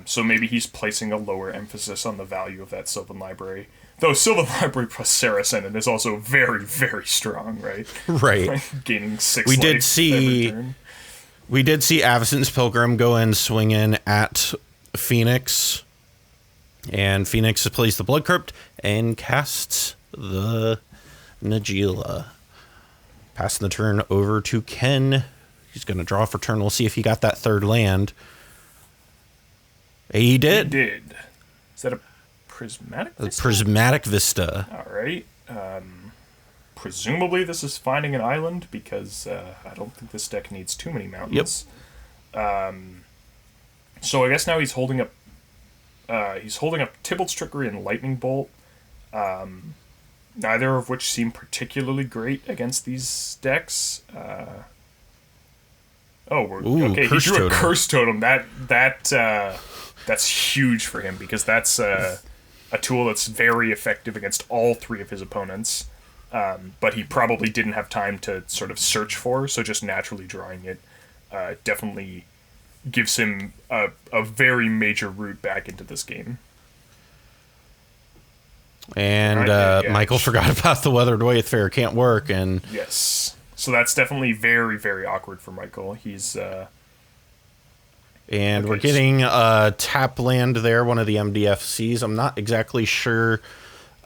So maybe he's placing a lower emphasis on the value of that Sylvan Library. Though Sylvan Library plus Serra Ascendant is also very, very strong, right? Right. Like gaining 6 we life did see every turn. We did see Avacyn's Pilgrim go in swing in at Phoenix. And Phoenix plays the Blood Crypt and casts the Najeela. Passing the turn over to Ken. He's going to draw for turn. We'll see if he got that third land. He did. He did. Is that a Prismatic Vista? A Prismatic Vista. All right. Presumably this is finding an island, because I don't think this deck needs too many mountains. Yep. So I guess now he's holding up Tybalt's Trickery and Lightning Bolt, neither of which seem particularly great against these decks. Okay. He drew a Curse Totem. That's huge for him, because that's a tool that's very effective against all 3 of his opponents. But he probably didn't have time to sort of search for, so just naturally drawing it definitely gives him a very major route back into this game. And Michael forgot about the Weathered Wayfarer. Can't work. And yes. So that's definitely very, very awkward for Michael. He's... And we're getting tap land there, one of the MDFCs. I'm not exactly sure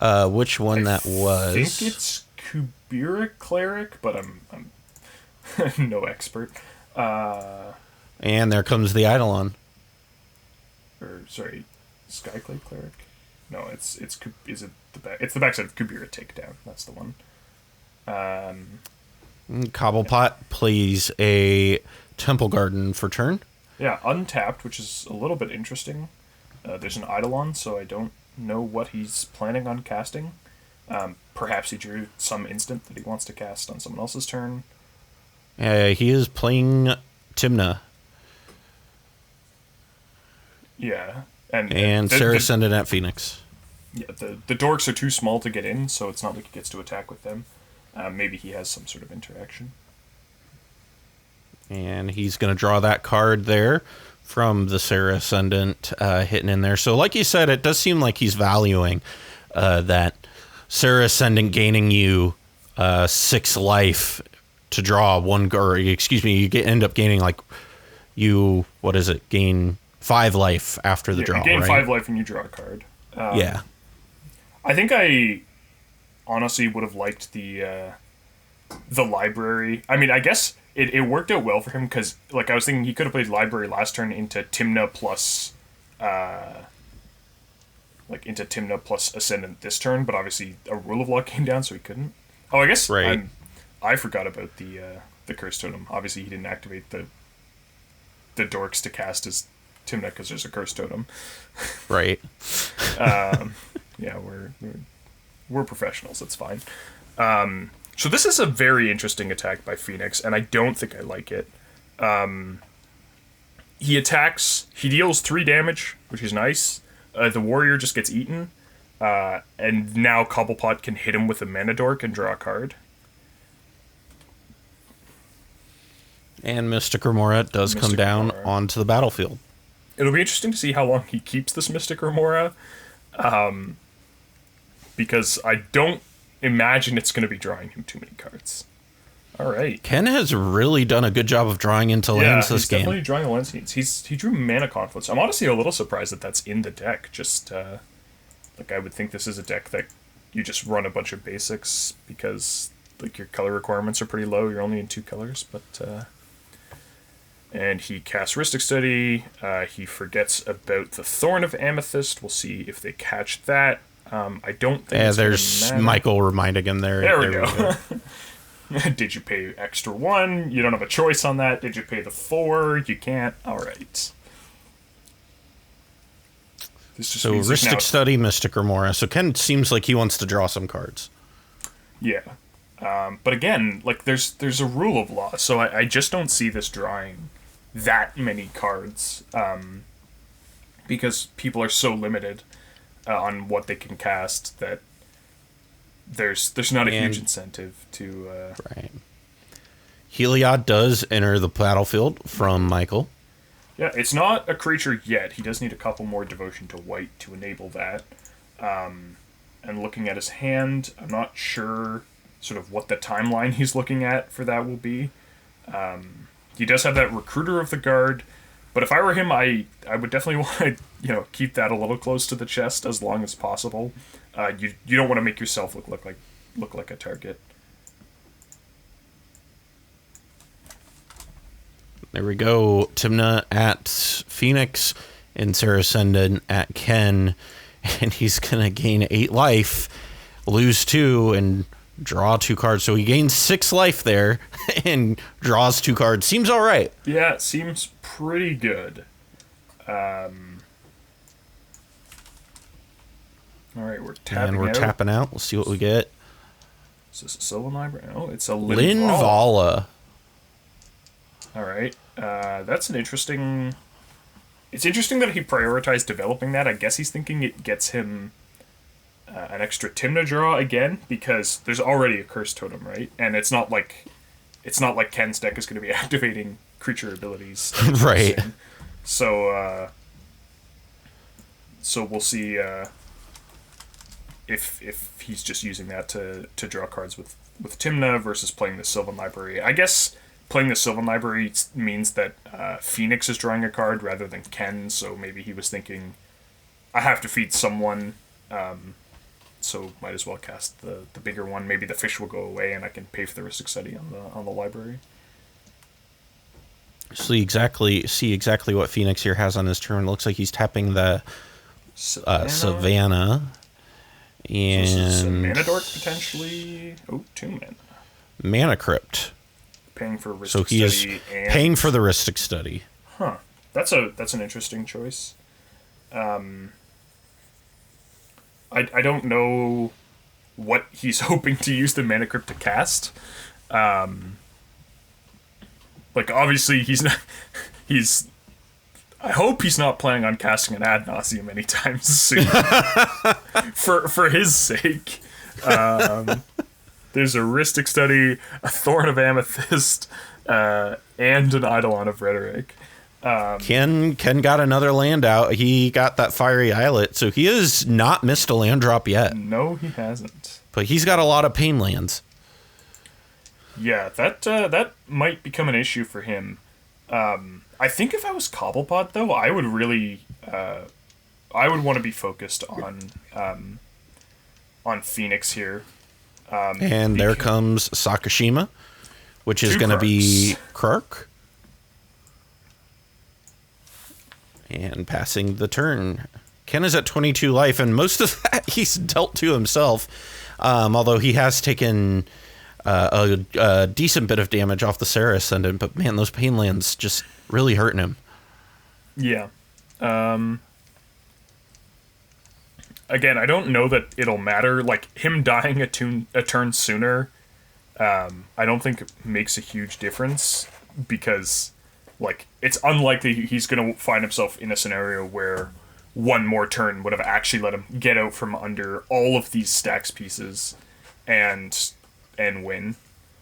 which one that was. I think it's Kubira Cleric, but I'm no expert. And there comes the Eidolon. Skyclave Cleric? No, it's the backside of Kubira Takedown. That's the one. Cobblepott plays a Temple Garden for turn. Yeah, untapped, which is a little bit interesting. There's an Eidolon, so I don't know what he's planning on casting. perhaps he drew some instant that he wants to cast on someone else's turn. He is playing Tymna. Yeah. And Sarah Ascendant at Phoenix. Yeah, the dorks are too small to get in, so it's not like he gets to attack with them. Maybe he has some sort of interaction. And he's going to draw that card there from the Sarah Ascendant hitting in there. So like you said, it does seem like he's valuing that Sarah Ascendant gaining you 6 life to draw one, or excuse me, you end up gaining gain 5 life after the draw, you gain right? 5 life when you draw a card. Yeah. I think I honestly would have liked the library. I mean, I guess it worked out well for him because, like, I was thinking he could have played library last turn into Tymna plus Ascendant this turn, but obviously a Rule of Law came down, so he couldn't. Oh, I guess right. I forgot about the Curse Totem. Obviously, he didn't activate the dorks to cast his Tymna because there's a Curse Totem. Right. Yeah, we're professionals. It's fine. So this is a very interesting attack by Phoenix, and I don't think I like it. He attacks. He deals 3 damage, which is nice. The warrior just gets eaten, and now Cobblepott can hit him with a mana dork and draw a card. And Mystic Remora does come down onto the battlefield. It'll be interesting to see how long he keeps this Mystic Remora. Because I don't imagine it's going to be drawing him too many cards. All right. Ken has really done a good job of drawing into lands this game. Yeah, he's definitely drawing lands. He drew Mana Conflicts. I'm honestly a little surprised that that's in the deck. Just, like, I would think this is a deck that you just run a bunch of basics because, like, your color requirements are pretty low. You're only in 2 colors, but... And he casts Rhystic Study. He forgets about the Thorn of Amethyst. We'll see if they catch that. I don't think it's there's Michael reminding him there. There we go. Did you pay extra 1? You don't have a choice on that. Did you pay the 4? You can't. All right. So Rhystic Study, Mystic Remora. So Ken seems like he wants to draw some cards. Yeah. But again, like there's a Rule of Law, so I just don't see this drawing that many cards because people are so limited on what they can cast that there's not a huge incentive to... Right. Heliod does enter the battlefield from Michael. Yeah, it's not a creature yet. He does need a couple more Devotion to White to enable that. And looking at his hand, I'm not sure sort of what the timeline he's looking at for that will be. He does have that Recruiter of the Guard, but if I were him, I would definitely want to keep that a little close to the chest as long as possible. You don't want to make yourself look like a target. There we go. Tymna at Phoenix and Sarah Ascendant at Ken, and he's gonna gain 8 life, lose 2, and draw 2 cards. So he gains 6 life there and draws 2 cards. Seems all right. Yeah, it seems pretty good. All right, we're tapping out. We'll see what we get. Is this a Sylvan Library? No, it's a Linvala. All right, that's an interesting... It's interesting that he prioritized developing that. I guess he's thinking it gets him an extra Tymna draw again, because there's already a Curse Totem, right? And it's not like Ken's deck is going to be activating creature abilities. Right. So we'll see if he's just using that to draw cards with Tymna versus playing the Sylvan Library. I guess playing the Sylvan Library means that Phoenix is drawing a card rather than Ken, so maybe he was thinking, I have to feed someone, so might as well cast the bigger one. Maybe the fish will go away and I can pay for the Rhystic Study on the library. See exactly what Phoenix here has on his turn. Looks like he's tapping the Savannah. And so this is a Mana Dork potentially. Oh, 2 mana. Mana Crypt. Paying for Rhystic So he Study is paying for the Rhystic Study. Huh. That's an interesting choice. I don't know what he's hoping to use the mana crypt to cast. Like, obviously, I hope he's not planning on casting an ad nauseum anytime soon. for his sake. There's a Rhystic Study, a Thorn of Amethyst, and an Eidolon of Rhetoric. Ken got another land out. He got that Fiery Islet, so he has not missed a land drop yet. No, he hasn't. But he's got a lot of pain lands. Yeah, that might become an issue for him. I think if I was Cobblepott, though, I would really, I would want to be focused on Phoenix here. And there comes Sakashima, which is going to be Krark. And passing the turn. Ken is at 22 life, and most of that he's dealt to himself. Although he has taken a decent bit of damage off the Serra Ascendant, but man, those pain lands just really hurting him. Yeah. Again, I don't know that it'll matter. Like, him dying a turn sooner, I don't think it makes a huge difference, because, like, it's unlikely he's going to find himself in a scenario where one more turn would have actually let him get out from under all of these stacks pieces and win.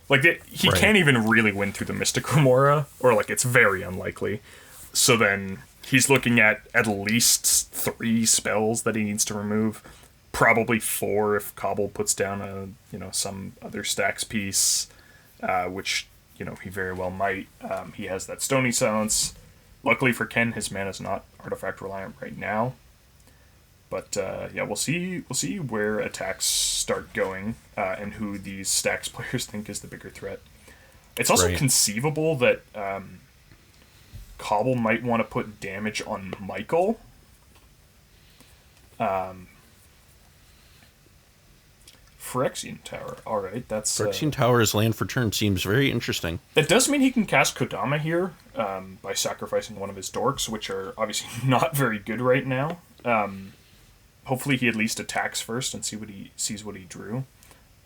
Like, he can't even really win through the Mystic Remora, or, like, it's very unlikely. So then he's looking at least 3 spells that he needs to remove. Probably 4 if Cobble puts down some other stacks piece, which, he very well might. He has that Stony Silence. Luckily for Ken, his mana's not artifact reliant right now. But we'll see where attacks start going, and who these stacks players think is the bigger threat. It's also conceivable that Cobble might want to put damage on Michael. Phyrexian Tower. Alright, that's... Phyrexian Tower's land for turn seems very interesting. That does mean he can cast Kodama here, by sacrificing one of his dorks, which are obviously not very good right now. Hopefully he at least attacks first and sees what he drew.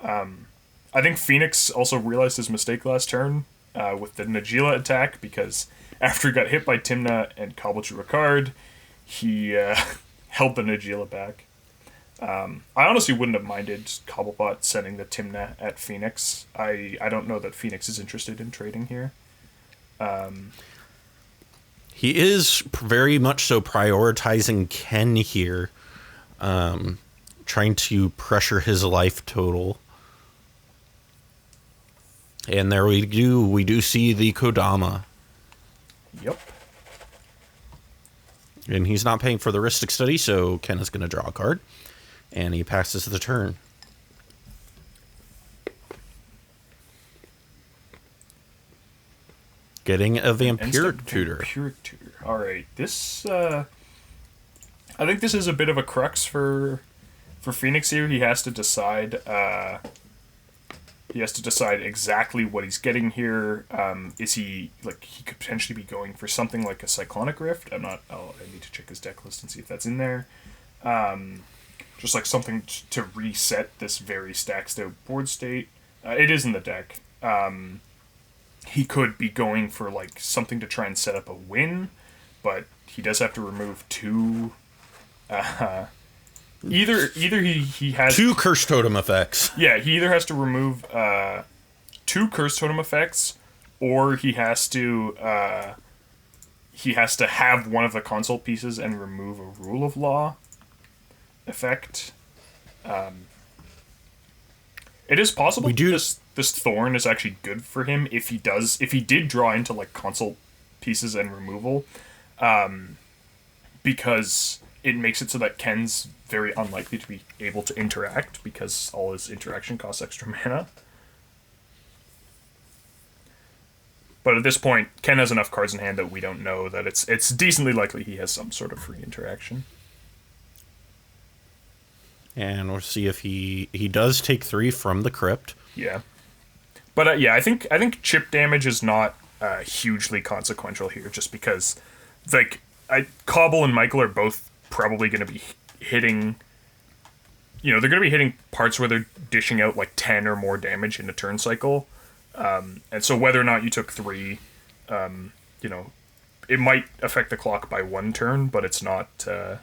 I think Phoenix also realized his mistake last turn with the Najeela attack, because after he got hit by Tymna and Cobble drew a card, he held the Najeela back. I honestly wouldn't have minded Cobblepott sending the Tymna at Phoenix. I don't know that Phoenix is interested in trading here. He is very much so prioritizing Ken here, trying to pressure his life total. And there we do see the Kodama. Yep. And he's not paying for the Rhystic Study, so Ken is going to draw a card. And he passes the turn. Getting a Vampiric Tutor. Vampiric Tutor. Alright, this... I think this is a bit of a crux for Phoenix here. He has to decide... He has to decide exactly what he's getting here. Is he, like, he could potentially be going for something like a Cyclonic Rift. I need to check his deck list and see if that's in there. Just like something to reset this very stacked out board state. It is in the deck. He could be going for, like, something to try and set up a win, but he does have to remove 2... Either he has 2 Curse Totem effects. Yeah, he either has to remove 2 Curse Totem effects, or he has to have one of the console pieces and remove a Rule of Law effect. It is possible this Thorn is actually good for him if he did draw into, like, console pieces and removal, because it makes it so that Ken's very unlikely to be able to interact, because all his interaction costs extra mana. But at this point, Ken has enough cards in hand that we don't know that it's decently likely he has some sort of free interaction. And we'll see if he does take 3 from the Crypt. Yeah. But I think chip damage is not hugely consequential here, just because, like, Cobble and Michael are both probably going to be hitting, they're going to be hitting parts where they're dishing out like 10 or more damage in a turn cycle. And so whether or not you took 3, it might affect the clock by 1 turn, but it's not, it's the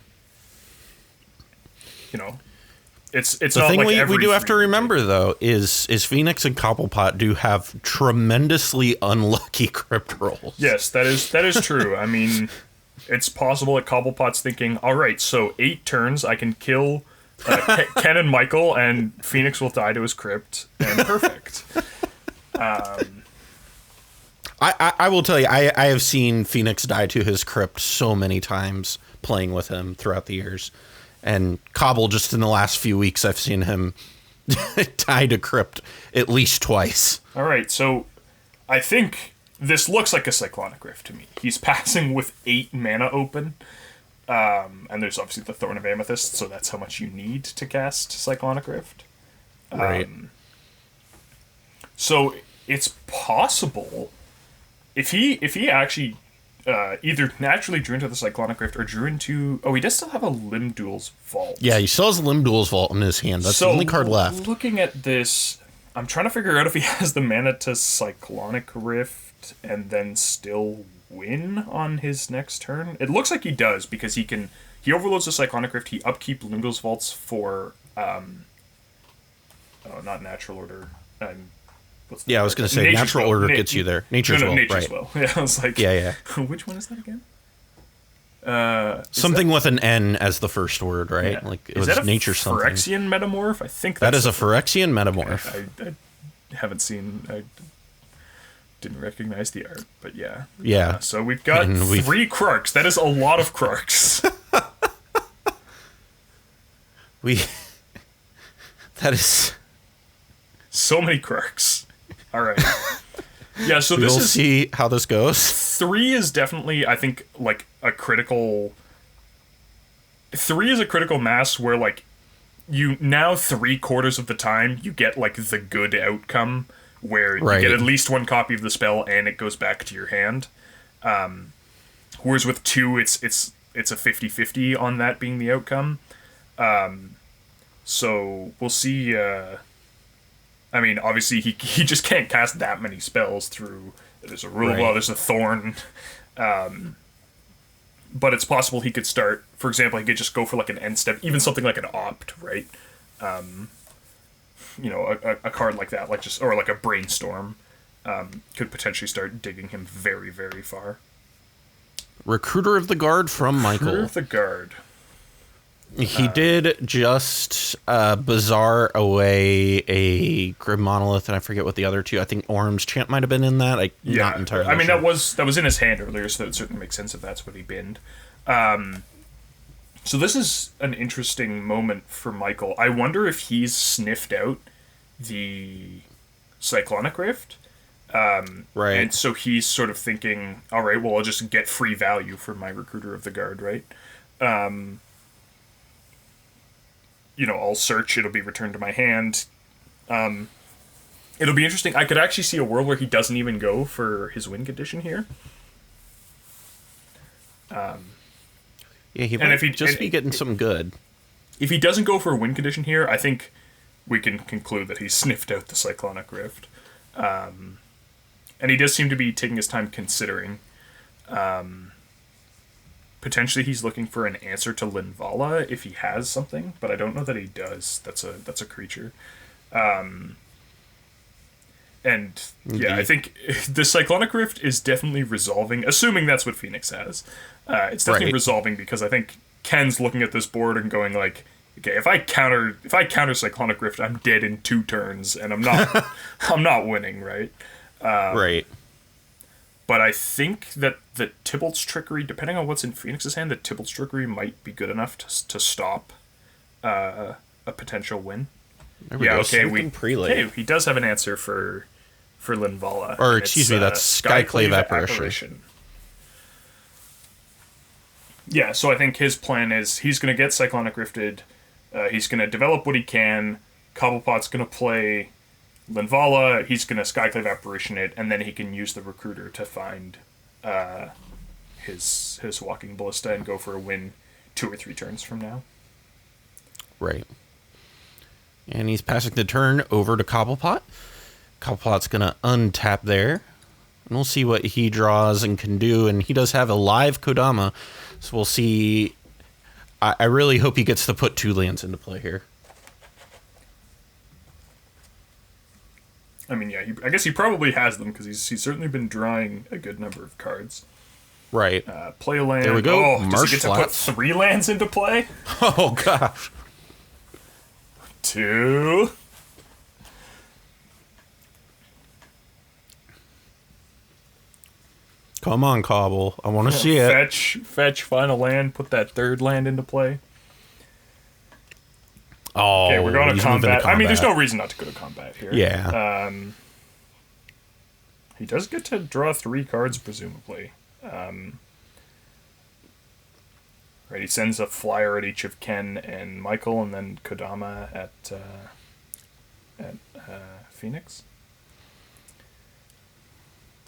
not thing like we do have to 3 remember, though, is Phoenix and Cobblepott do have tremendously unlucky crypt rolls. Yes, that is true. I mean, it's possible that Cobblepot's thinking, all right, so 8 turns, I can kill Ken and Michael, and Phoenix will die to his crypt, and perfect. I will tell you, I have seen Phoenix die to his crypt so many times playing with him throughout the years. And Cobble, just in the last few weeks, I've seen him die to crypt at least twice. All right, so I think this looks like a Cyclonic Rift to me. He's passing with 8 mana open. And there's obviously the Thorn of Amethyst, so that's how much you need to cast Cyclonic Rift. Right. So it's possible if he actually either naturally drew into the Cyclonic Rift or drew into... Oh, he does still have a Limdual's Vault. Yeah, he still has Limdual's Vault in his hand. That's the only card left. Looking at this, I'm trying to figure out if he has the mana to Cyclonic Rift and then still win on his next turn. It looks like he does, because he overloads the Cyclonic Rift, he upkeep Limdual's Vaults for... not Natural Order. I was going to say Natural Order gets you there. Nature's Will, Nature's right. Will. Yeah, I was like, yeah. Which one is that again? Something with an N as the first word, right? Yeah. Like it is was that a nature something. Phyrexian Metamorph? I think that is a Phyrexian Metamorph. I haven't seen. I didn't recognize the art, but yeah. Yeah. So we've got 3 Krarks. That is a lot of Krarks. That is so many Krarks. All right. Yeah, so we'll see how this goes. 3 is definitely, I think, like a critical... 3 is a critical mass where, like, you now 3/4 of the time you get, like, the good outcome where you get at least 1 copy of the spell and it goes back to your hand. Whereas with 2, it's a 50-50 on that being the outcome. So we'll see... I mean, obviously, he just can't cast that many spells through... There's a Rule Law, there's a Thorn. But it's possible he could start... For example, he could just go for, like, an end step, even something like an Opt, right? A card like that, or like a Brainstorm, could potentially start digging him very, very far. Recruiter of the Guard from Michael. Recruiter of the Guard. He did just Bazaar away a Grim Monolith, and I forget what the other 2. I think Orm's Chant might have been in that. Not entirely I mean, sure. that was in his hand earlier, so it certainly makes sense if that's what he binned. So this is an interesting moment for Michael. I wonder if he's sniffed out the Cyclonic Rift. Right. And so he's sort of thinking, all right, well, I'll just get free value for my Recruiter of the Guard, right? I'll search, it'll be returned to my hand. It'll be interesting. I could actually see a world where he doesn't even go for his win condition here. He might be getting some good. If he doesn't go for a win condition here, I think we can conclude that he's sniffed out the Cyclonic Rift. And he does seem to be taking his time considering. Potentially he's looking for an answer to Linvala if he has something, but I don't know that he does. That's a creature. I think the Cyclonic Rift is definitely resolving, assuming that's what Phoenix has. It's definitely resolving, because I think Ken's looking at this board and going like, okay, if I counter Cyclonic Rift, I'm dead in 2 turns, and I'm not winning, right? Right. But I think that the Tybalt's Trickery, depending on what's in Phoenix's hand, the Tybalt's Trickery might be good enough to stop a potential win. He does have an answer for Linvala. Or, excuse me, that's Skyclave Apparition. Yeah, so I think his plan is he's going to get Cyclonic Rifted, he's going to develop what he can, Cobblepot's going to play Linvala, he's going to Skyclave Apparition it, and then he can use the Recruiter to find his Walking Ballista and go for a win 2 or 3 turns from now. Right. And he's passing the turn over to Cobblepott. Cobblepot's going to untap there. And we'll see what he draws and can do. And he does have a live Kodama. So we'll see. I really hope he gets to put 2 lands into play here. I mean, yeah, I guess he probably has them because he's certainly been drawing a good number of cards. Right. Play a land. There we go. Oh, does he get to put 3 lands into play? Oh, gosh. 2. Come on, Cobble. I want to see it. Fetch, find a land, put that 3rd land into play. Oh, okay, we're going to combat. I mean, there's no reason not to go to combat here. Yeah. He does get to draw 3 cards, presumably. Right, he sends a flyer at each of Ken and Michael, and then Kodama at Phoenix.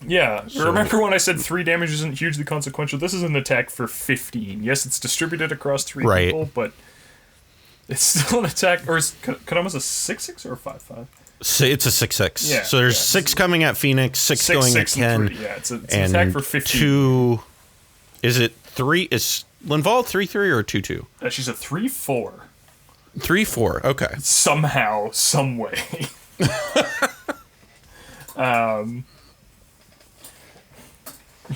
Yeah, so, remember when I said 3 damage isn't hugely consequential? This is an attack for 15. Yes, it's distributed across 3 people, but it's still an attack. Or is Kodama's a 6/6 or a 5/5? So it's a 6/6. Yeah, so there's 6 coming at Phoenix, 6 going at Ken. Yeah, it's an attack for 15. 2. Is it 3? Is Linval 3/3 or 2/2? She's a 3/4. 3/4. Okay. Somehow, some way.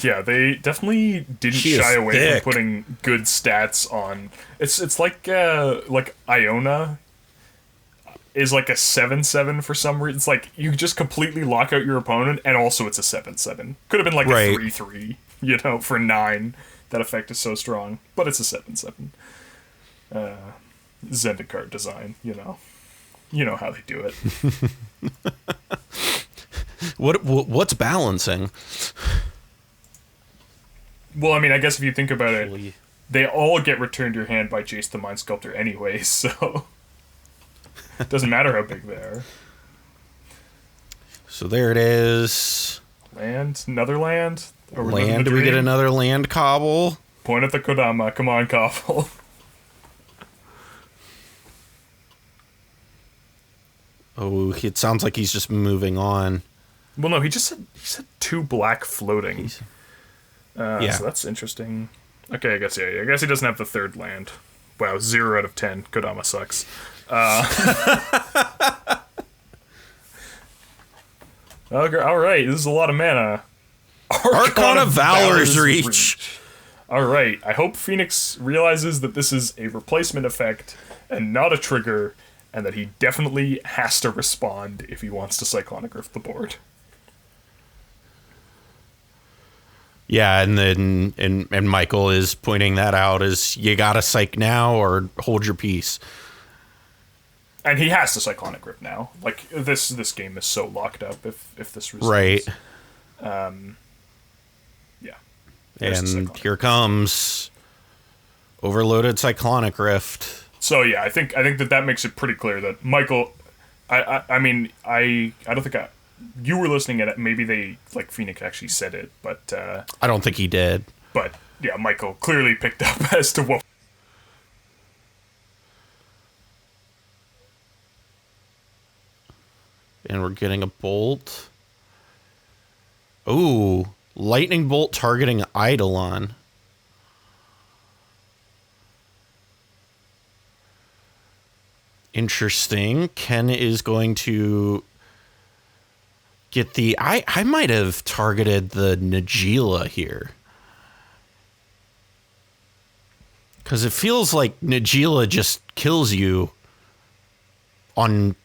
Yeah, they definitely didn't shy away from putting good stats on. It's like Iona is like a 7/7 for some reason. It's like you just completely lock out your opponent, and also it's a 7/7. Could have been like a 3/3, for 9. That effect is so strong, but it's a 7/7. Zendikar design, you know how they do it. What's balancing? Well, I mean, I guess if you think about it, they all get returned to your hand by Jace the Mind Sculptor anyway, so it doesn't matter how big they are. So there it is. Land, another land. Land, do we get another land, Cobble? Point at the Kodama, come on, Cobble. Oh, it sounds like he's just moving on. Well, no, he said 2 black floating. Yeah. So that's interesting. Okay, I guess he doesn't have the 3rd land. Wow, 0 out of 10. Kodama sucks. Alright, this is a lot of mana. Archon of Valor's Reach. Alright, I hope Phoenix realizes that this is a replacement effect and not a trigger, and that he definitely has to respond if he wants to Cyclonic Rift the board. Yeah, and then and Michael is pointing that out as you gotta psych now or hold your peace. And he has to Cyclonic Rift now. Like this game is so locked up if this resumes. Right. Yeah. And here comes overloaded Cyclonic Rift. So yeah, I think that makes it pretty clear that Michael. I mean I don't think you were listening at it. Maybe Phoenix actually said it, but I don't think he did. But yeah, Michael clearly picked up as to what. And we're getting a bolt. Ooh, lightning bolt targeting Eidolon. Interesting. Ken is going to get the... I might have targeted the Najeela here. Because it feels like Najeela just kills you on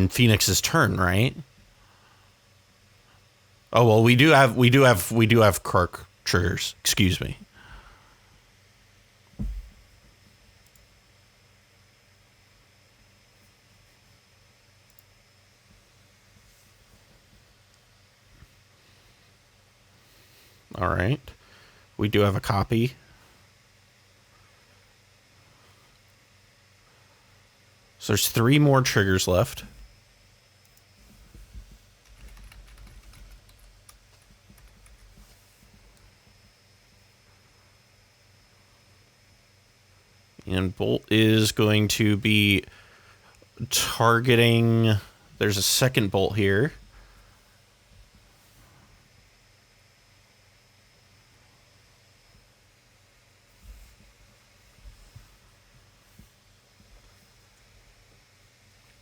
Phoenix's turn, right? Oh well, we do have Kirk triggers. Excuse me. All right. We do have a copy. So there's 3 more triggers left. And Bolt is going to be targeting... There's a second bolt here.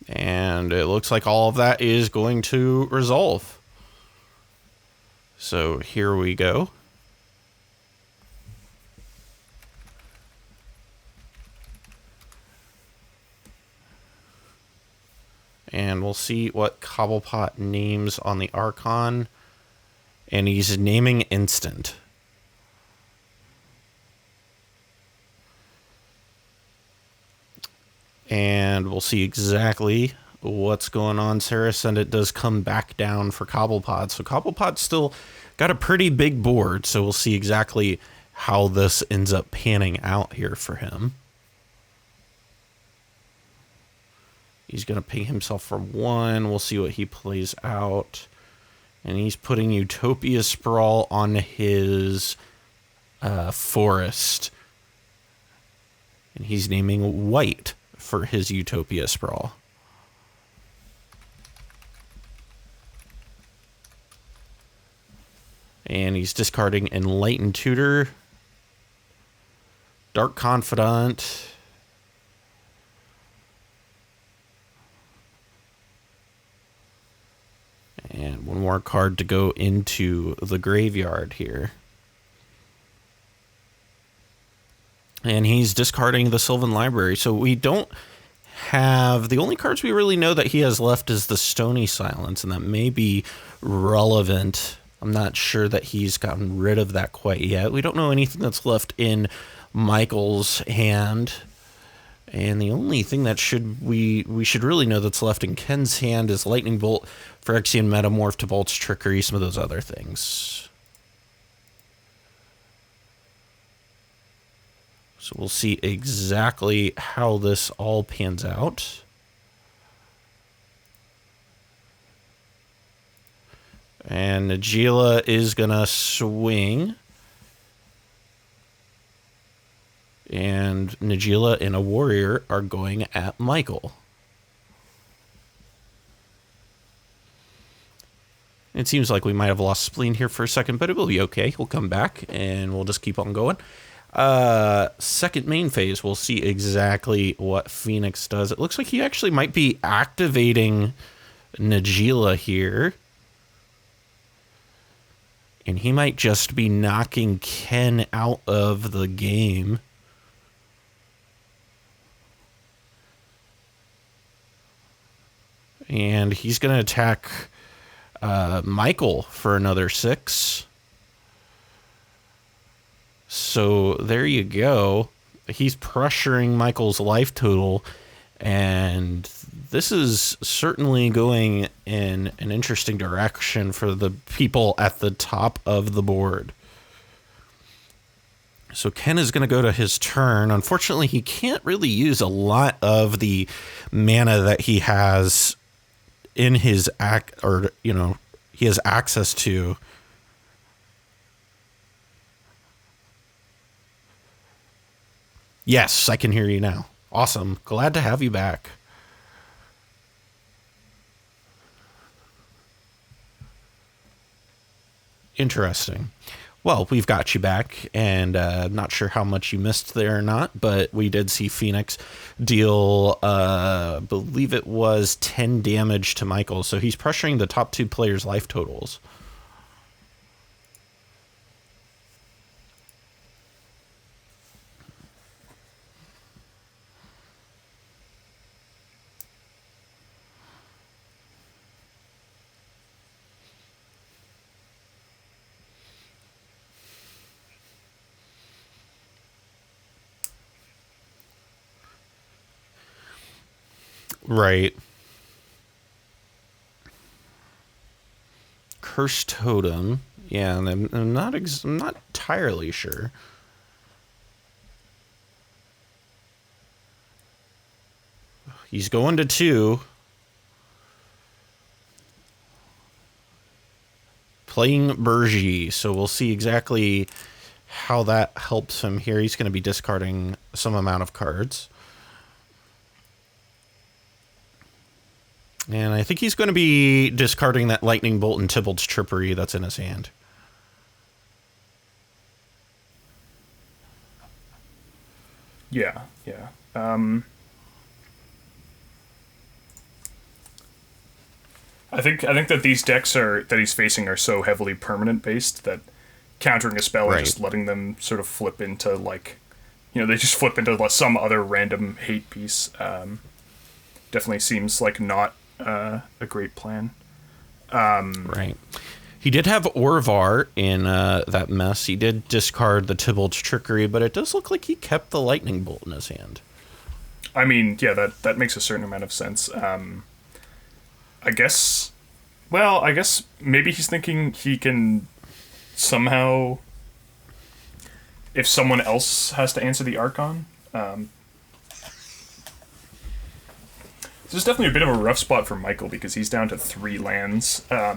And it looks like all of that is going to resolve. So here we go. And we'll see what Cobblepott names on the Archon. And he's naming instant. And we'll see exactly what's going on. Sarah said it does come back down for Cobblepott. So Cobblepott's still got a pretty big board. So we'll see exactly how this ends up panning out here for him. He's going to pay himself for 1. We'll see what he plays out. And he's putting Utopia Sprawl on his forest. And he's naming white for his Utopia Sprawl. And he's discarding Enlightened Tutor, Dark Confidant, and one more card to go into the graveyard here. And he's discarding the Sylvan Library. So we don't have... The only cards we really know that he has left is the Stony Silence, and that may be relevant. I'm not sure that he's gotten rid of that quite yet. We don't know anything that's left in Michael's hand. And the only thing that we should really know that's left in Ken's hand is Lightning Bolt, Phyrexian Metamorph to Bolt's Trickery, some of those other things. So we'll see exactly how this all pans out. And Najila is going to swing. And Najila and a warrior are going at Michael. It seems like we might have lost Spleen here for a second, but it will be okay. He'll come back, and we'll just keep on going. Second main phase, we'll see exactly what Phoenix does. It looks like he actually might be activating Najila here. And he might just be knocking Ken out of the game. And he's going to attack Michael for another 6. So there you go. He's pressuring Michael's life total. And this is certainly going in an interesting direction for the people at the top of the board. So Ken is going to go to his turn. Unfortunately, he can't really use a lot of the mana that he has in his he has access to. Yes, I can hear you now. Awesome. Glad to have you back. Interesting. Well, we've got you back, and I'm not sure how much you missed there or not, but we did see Phoenix deal, I believe it was 10 damage to Michael, so he's pressuring the top 2 players' life totals. Right. Cursed Totem. Yeah, and I'm not entirely sure. He's going to 2. Playing Burgi, so we'll see exactly how that helps him here. He's going to be discarding some amount of cards. And I think he's going to be discarding that Lightning Bolt and Tybalt's Trippery that's in his hand. Yeah. I think that these decks that he's facing are so heavily permanent based that countering a spell and just letting them sort of flip into they just flip into some other random hate piece. Definitely seems like not a great plan. Right. He did have Orvar in that mess. He did discard the Tybalt's Trickery, but it does look like he kept the Lightning Bolt in his hand. I mean, yeah, that makes a certain amount of sense. I guess maybe he's thinking he can somehow, if someone else has to answer the Archon. This is definitely a bit of a rough spot for Michael because he's down to 3 lands. Yeah,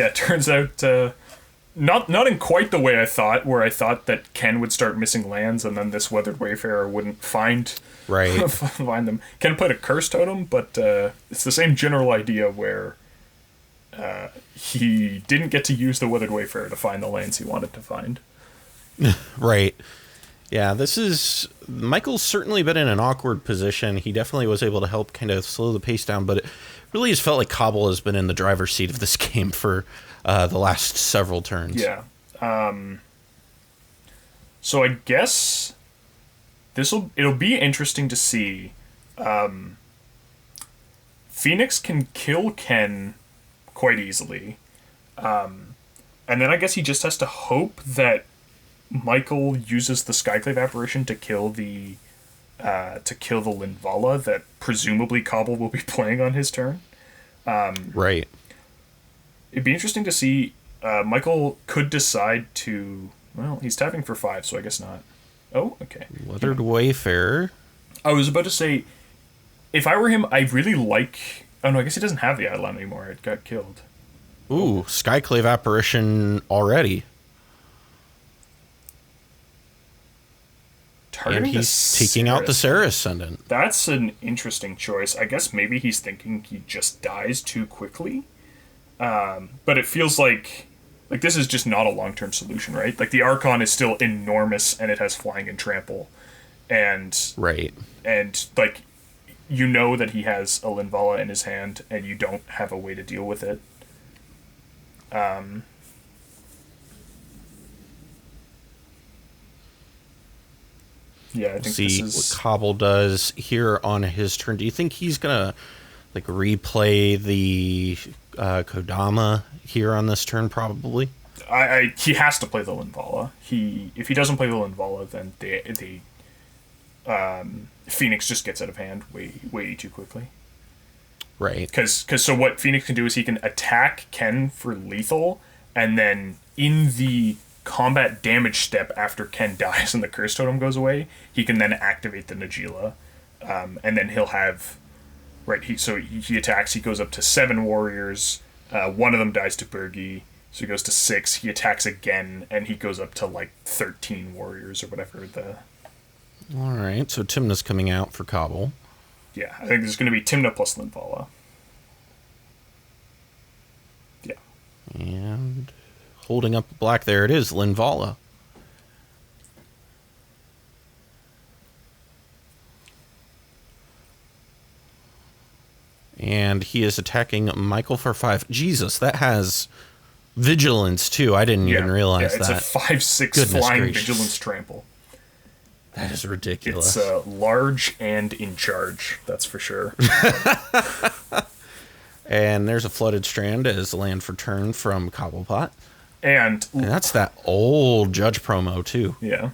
it turns out not in quite the way I thought, where I thought that Ken would start missing lands and then this Weathered Wayfarer wouldn't find them. Ken played a Curse Totem, but it's the same general idea where he didn't get to use the Weathered Wayfarer to find the lands he wanted to find. Right. Yeah, Michael's certainly been in an awkward position. He definitely was able to help kind of slow the pace down, but it really has felt like Cobble has been in the driver's seat of this game for the last several turns. Yeah. So I guess it'll be interesting to see. Phoenix can kill Ken quite easily. And then I guess he just has to hope that Michael uses the Skyclave Apparition to kill the Linvala that presumably Cobble will be playing on his turn. Right. It'd be interesting to see. Michael could decide to. Well, he's tapping for 5, so I guess not. Oh, okay. Weathered Wayfarer. I was about to say, if I were him, I really like. Oh no, I guess he doesn't have the Eidolon anymore. It got killed. Ooh, Skyclave Apparition already. And he's taking out the Serra Ascendant. That's an interesting choice. I guess maybe he's thinking he just dies too quickly. But it feels like this is just not a long-term solution, right? Like, the Archon is still enormous, and it has Flying and Trample. And... Right. And, like, you know that he has a Linvala in his hand, and you don't have a way to deal with it. Yeah, I think see this is... what Cobble does here on his turn. Do you think he's gonna replay the Kodama here on this turn? Probably. He has to play the Linvala. If he doesn't play the Linvala, then the Phoenix just gets out of hand way too quickly. Right. Because so what Phoenix can do is he can attack Ken for lethal, and then in the combat damage step after Ken dies and the Curse Totem goes away, he can then activate the Najeela, and then he'll have he attacks. He goes up to 7 warriors. One of them dies to Bergi, so he goes to 6. He attacks again, and he goes up to 13 warriors or whatever. All right, so Timna's coming out for Cobble. Yeah, I think there's going to be Timna plus Linvala. Yeah, and holding up black, there it is, Linvala. And he is attacking Michael for 5. Jesus, that has vigilance too. I didn't even realize that. It's a 5/6 flying vigilance trample. That is ridiculous. It's large and in charge, that's for sure. And there's a Flooded Strand as land for turn from Cobblepott. And that's that old Judge promo too. Yeah.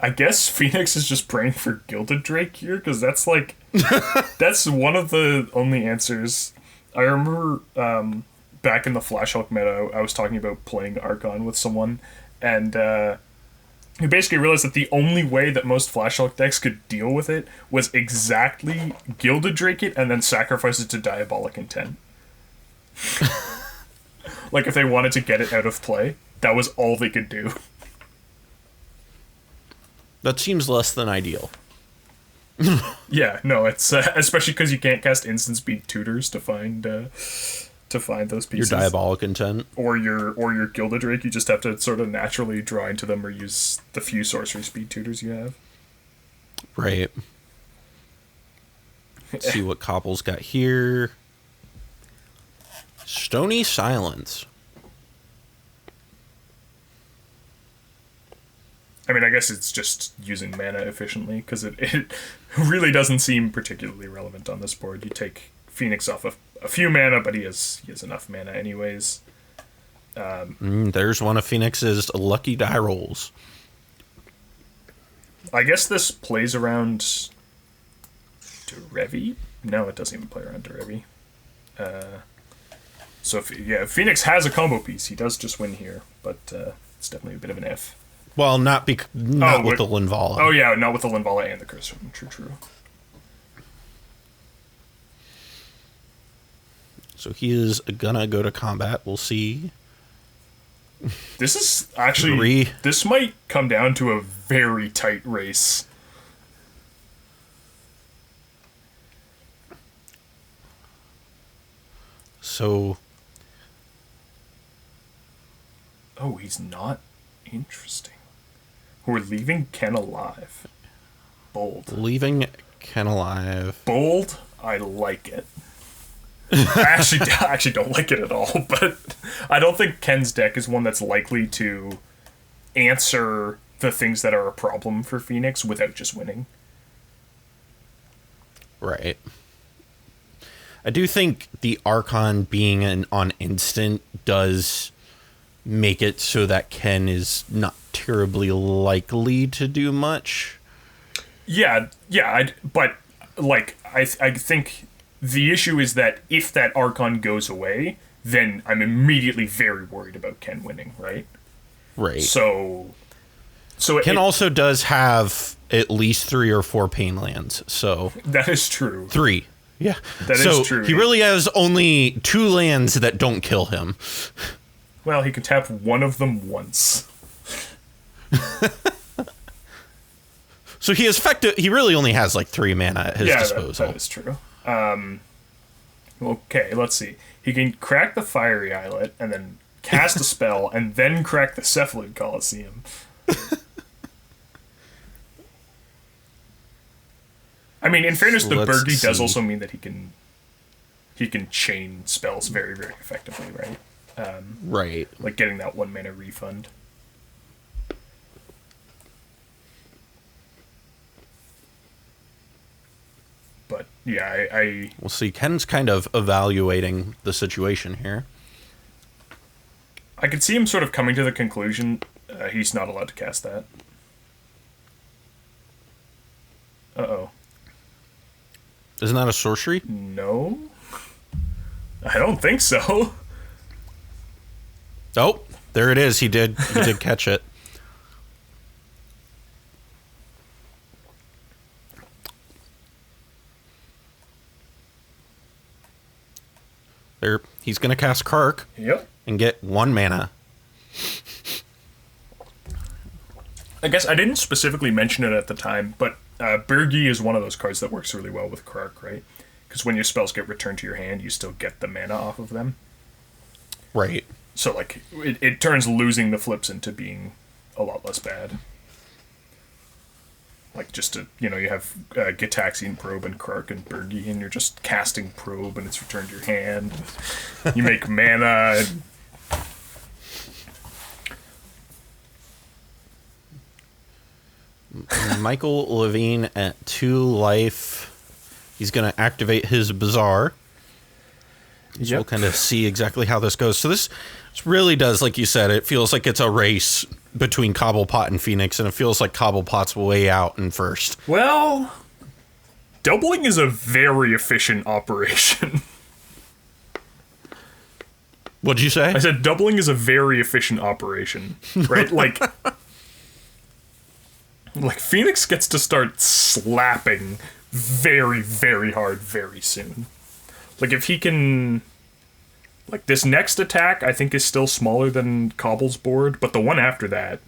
I guess Phoenix is just praying for Gilded Drake here, because that's that's one of the only answers. I remember back in the Flash Hulk meta, I was talking about playing Archon with someone, and we basically realized that the only way that most Flash Hulk decks could deal with it was exactly Gilded Drake it and then sacrifice it to Diabolic Intent. If they wanted to get it out of play, that was all they could do. That seems less than ideal. Yeah, no, it's especially because you can't cast instant speed tutors to find those pieces. Your diabolic intent, or your Gilded Drake, you just have to sort of naturally draw into them or use the few sorcery speed tutors you have. right? Let's see what Cobble's got here. Stony Silence. I mean, I guess it's just using mana efficiently, because it really doesn't seem particularly relevant on this board. You take Phoenix off a few mana, but he has enough mana anyways. There's one of Phoenix's lucky die rolls. I guess this plays around Derevi? No, it doesn't even play around Derevi. So, if Phoenix has a combo piece, he does just win here, but it's definitely a bit of an if. Well, not with the Linvala. Oh, yeah, not with the Linvala and the Curse. True. So he is gonna go to combat. We'll see. This is actually... This might come down to a very tight race. So... Oh, he's not? Interesting. We're leaving Ken alive. Bold. Leaving Ken alive. Bold? I like it. I actually don't like it at all, but I don't think Ken's deck is one that's likely to answer the things that are a problem for Phoenix without just winning. Right. I do think the Archon being on instant does make it so that Ken is not terribly likely to do much. Yeah, but like I think the issue is that if that Archon goes away, then I'm immediately very worried about Ken winning, right? Right. So Ken also does have at least 3 or 4 pain lands, so that is true. 3. Yeah. That is true. He really has only 2 lands that don't kill him. Well, he can tap one of them once. So he really only has like 3 mana at his disposal. That is true. Okay, let's see. He can crack the Fiery Islet and then cast a spell and then crack the Cephalid Coliseum. I mean, in fairness, the Bergie does also mean that he can chain spells very, very effectively, right? Right. Like getting that 1 mana refund. But yeah, We'll see. Ken's kind of evaluating the situation here. I could see him sort of coming to the conclusion he's not allowed to cast that. Uh-oh. Isn't that a sorcery? No. I don't think so. Oh, there it is. He did catch it. There, he's going to cast Kark. Yep. And get 1 mana. I guess I didn't specifically mention it at the time, but Bergie is one of those cards that works really well with Kark, right? Because when your spells get returned to your hand, you still get the mana off of them. Right. So, like, it turns losing the flips into being a lot less bad. Like, just to, you have Gitaxian Probe and Kark and Bergie, and you're just casting Probe, and it's returned to your hand. You make mana, and... Michael Levine at 2 life. He's going to activate his Bazaar. Yep. So we'll kind of see exactly how this goes. So this really does, like you said, it feels like it's a race between Cobblepott and Phoenix, and it feels like Cobblepott's way out in first. Well, doubling is a very efficient operation. What'd you say? I said doubling is a very efficient operation, right? like Phoenix gets to start slapping very, very hard very soon. Like, if he can... Like, this next attack, I think, is still smaller than Cobble's board, but the one after that...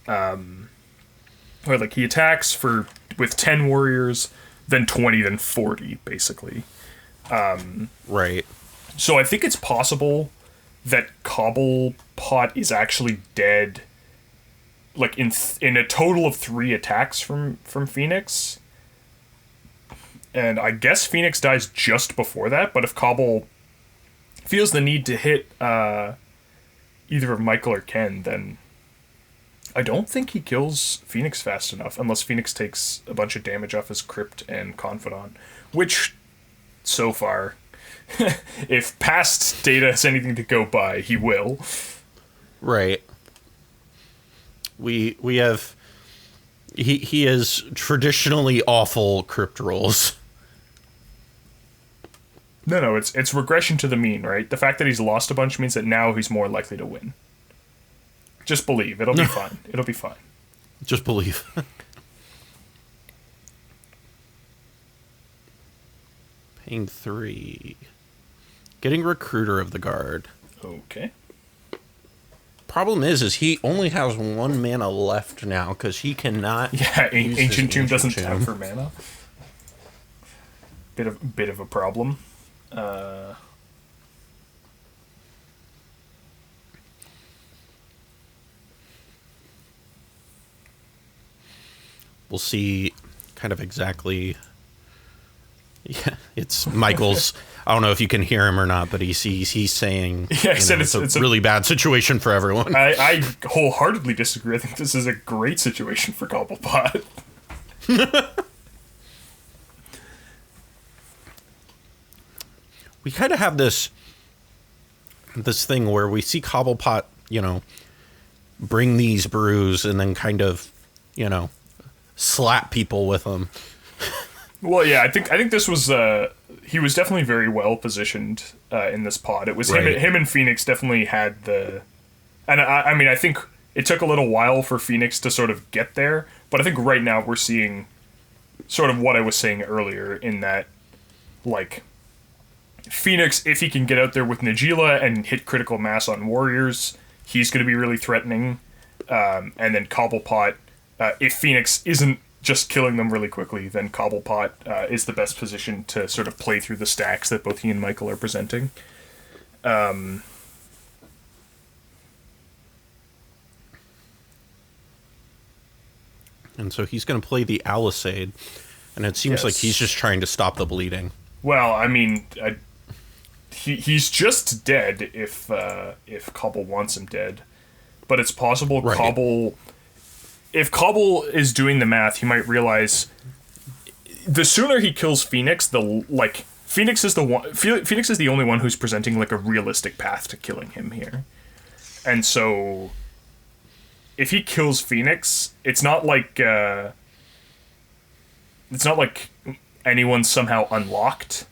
where, like, he attacks for with 10 warriors, then 20, then 40, basically. Right. So I think it's possible that Cobblepott is actually dead, like in a total of 3 attacks from Fenix. And I guess Fenix dies just before that, but if Cobble feels the need to hit either of Michael or Ken, then I don't think he kills Fenix fast enough, unless Fenix takes a bunch of damage off his Crypt and Confidant, which, so far, if past data has anything to go by, he will. Right. We have... He has traditionally awful Crypt rolls. No, it's regression to the mean, right? The fact that he's lost a bunch means that now he's more likely to win. Just believe. It'll be fine. It'll be fine. Just believe. Paying 3. Getting Recruiter of the Guard. Okay. Problem is he only has 1 mana left now, because he cannot... Yeah, Ancient Tomb doesn't tap for mana. Bit of a problem. We'll see kind of exactly... Yeah, it's Michael's... I don't know if you can hear him or not, but he's saying yeah, I said it's a really bad situation for everyone. I wholeheartedly disagree. I think this is a great situation for Cobblepott. We kind of have this thing where we see Cobblepott, bring these brews and then kind of, slap people with them. Well, yeah, I think this was he was definitely very well positioned in this pod. It was right. him and Fenix definitely had the, and I mean I think it took a little while for Fenix to sort of get there, but I think right now we're seeing sort of what I was saying earlier in that, like, Fenix, if he can get out there with Najeela and hit critical mass on warriors, he's going to be really threatening. And then Cobblepott, if Fenix isn't just killing them really quickly, then Cobblepott is the best position to sort of play through the stacks that both he and Michael are presenting. And so he's going to play the Alisade, and it seems like he's just trying to stop the bleeding. Well, I mean, he's just dead if Cobble wants him dead, but it's possible right. If Cobble is doing the math, he might realize the sooner he kills Fenix, Fenix is the only one who's presenting like a realistic path to killing him here, and so if he kills Fenix, it's not like anyone's somehow unlocked.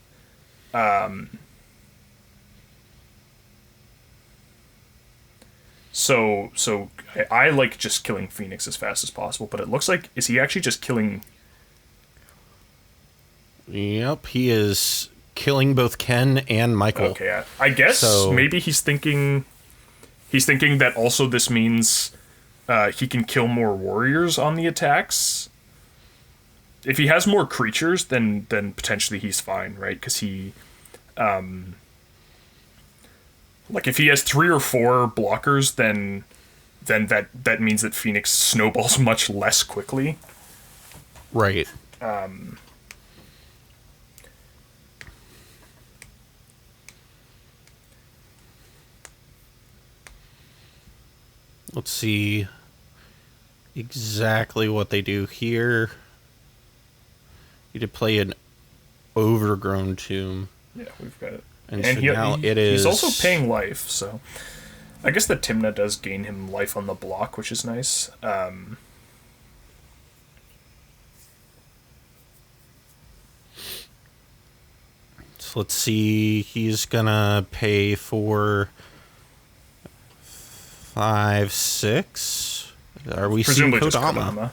So I like just killing Fenix as fast as possible, but it looks like, is he actually just killing? Yep, he is killing both Ken and Michael. Okay, I guess maybe he's thinking that also this means he can kill more warriors on the attacks. If he has more creatures, then potentially he's fine, right? Because he, if he has 3 or 4 blockers, then that means that Fenix snowballs much less quickly. Right. Let's see exactly what they do here. You did play an Overgrown Tomb. Yeah, we've got it. And so now he's also paying life, so I guess the Timna does gain him life on the block, which is nice. So let's see, he's gonna pay for 5, 6. Are we presumably seeing just Kodama?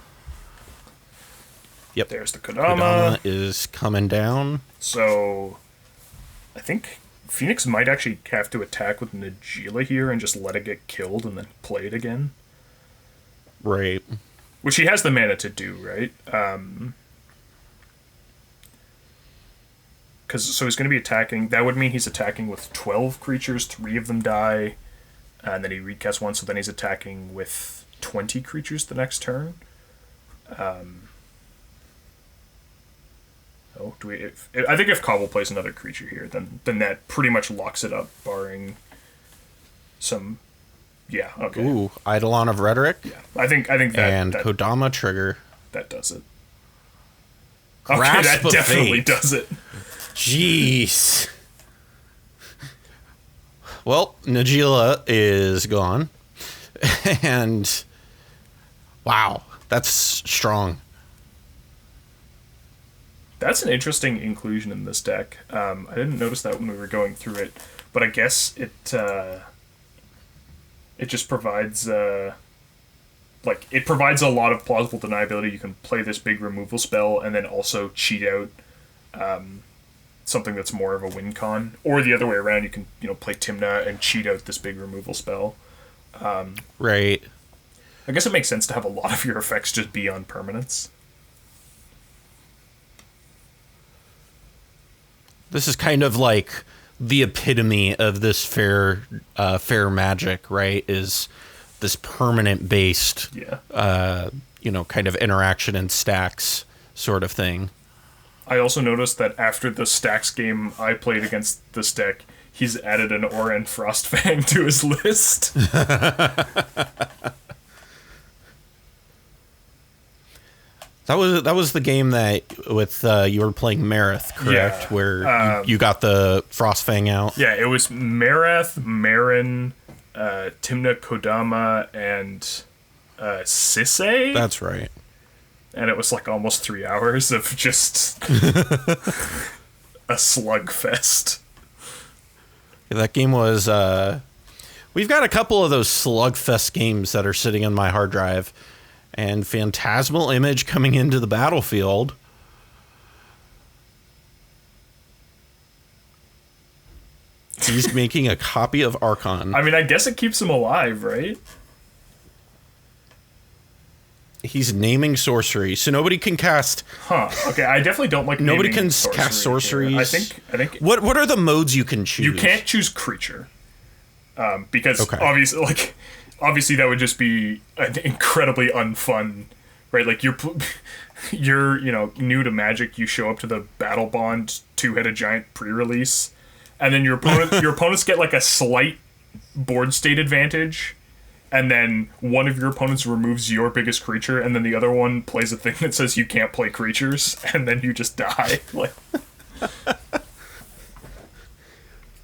Yep. There's the Kodama. Kodama is coming down. So I think Fenix might actually have to attack with Najeela here and just let it get killed and then play it again. Right. Which he has the mana to do, right? so he's going to be attacking. That would mean he's attacking with 12 creatures. 3 of them die, and then he recasts 1. So then he's attacking with 20 creatures the next turn. I think if Cobble plays another creature here, then that pretty much locks it up, barring some. Yeah. Okay. Ooh, Eidolon of Rhetoric. Yeah, I think that and that, Kodama Trigger. that does it. Grasp Okay, that of definitely Fate. does it. Jeez. Well, Najeela is gone. And wow, that's strong. That's an interesting inclusion in this deck. I didn't notice that when we were going through it, but I guess it just provides it provides a lot of plausible deniability. You can play this big removal spell and then also cheat out something that's more of a win con, or the other way around. You can play Timna and cheat out this big removal spell. Right. I guess it makes sense to have a lot of your effects just be on permanents. This is kind of like the epitome of this fair magic, right? Is this permanent based, kind of interaction and stacks sort of thing. I also noticed that after the stacks game I played against this deck, he's added an Oran Frostfang to his list. That was the game that with you were playing Marith, correct? Yeah, where you got the Frostfang out. Yeah, it was Marath, Marin, Timna, Kodama, and Sisay. That's right. And it was like almost 3 hours of just a slugfest. Yeah, that game was. We've got a couple of those slugfest games that are sitting on my hard drive, and Phantasmal Image coming into the battlefield. He's making a copy of Archon. I mean, I guess it keeps him alive, right? He's naming sorcery, so nobody can cast. Huh. Okay, I definitely don't like. Nobody naming can cast sorceries. I think. What are the modes you can choose? You can't choose creature, because Okay. obviously that would just be an incredibly unfun, right? Like you're new to Magic. You show up to the Battle Bond 2-headed giant pre-release, and then your opponents get like a slight board state advantage. And then one of your opponents removes your biggest creature, and then the other one plays a thing that says you can't play creatures, and then you just die. So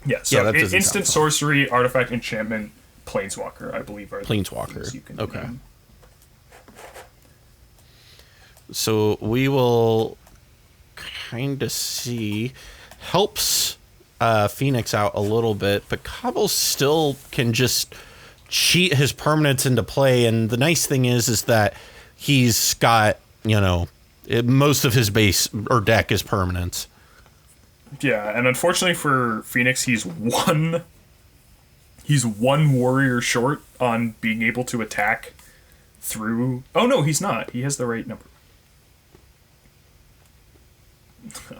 that doesn't instant sound sorcery, artifact, enchantment, planeswalker, I believe are the Planeswalker. things you can Okay. name. So we will kind of see. Helps Phoenix out a little bit, but Cobble still can just cheat his permanents into play, and the nice thing is that he's got most of his base or deck is permanents. Yeah, and unfortunately for Phoenix, he's one warrior short on being able to attack through. Oh no, he's not. He has the right number.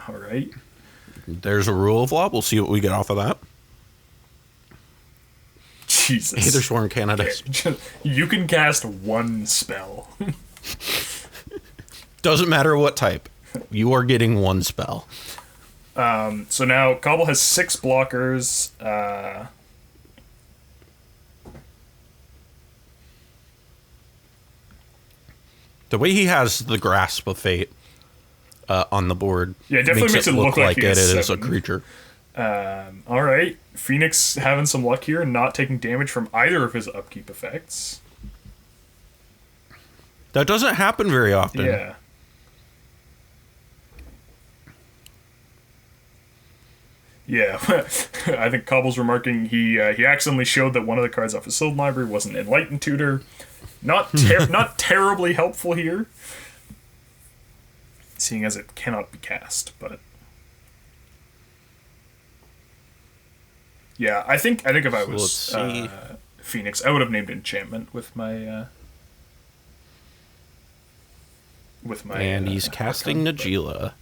All right. There's a rule of law. We'll see what we get off of that. Jesus. Hey, there's Warren Canada's. You can cast one spell. Doesn't matter what type. You are getting one spell. So now Cobble has 6 blockers. The way he has the Grasp of Fate on the board, Yeah, it definitely makes it look like he it has is a 7. creature. All right. Phoenix having some luck here, not taking damage from either of his upkeep effects. That doesn't happen very often. Yeah. Yeah, I think Cobble's remarking he accidentally showed that one of the cards off his Sylvan library was an Enlightened Tutor. Not terribly helpful here, seeing as it cannot be cast. But yeah, I think if I was Phoenix, I would have named Enchantment with my. And he's casting Najeela.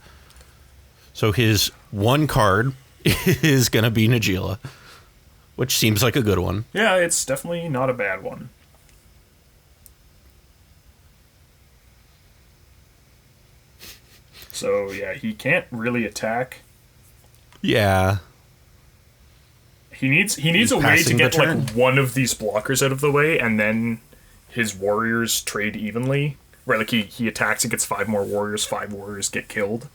So his one card is going to be Najeela, which seems like a good one. Yeah, it's definitely not a bad one. So, yeah, he can't really attack. Yeah. He needs a way to get, like, one of these blockers out of the way, and then his warriors trade evenly. Where, like, he attacks and gets 5 more warriors, 5 warriors get killed.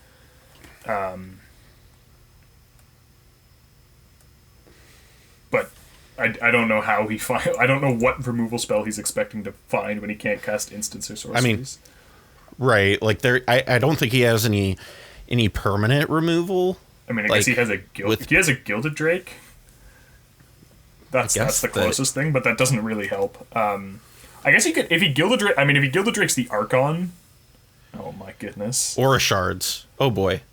But I don't know how he I don't know what removal spell he's expecting to find when he can't cast instants or sorceries. I mean, right, like I don't think he has any permanent removal. I mean, I guess he has a Gilded Drake. That's the closest thing, but that doesn't really help. I guess he could if he Gilded Drake. I mean, if he Gilded Drakes the Archon. Oh my goodness. Or a Shards. Oh boy.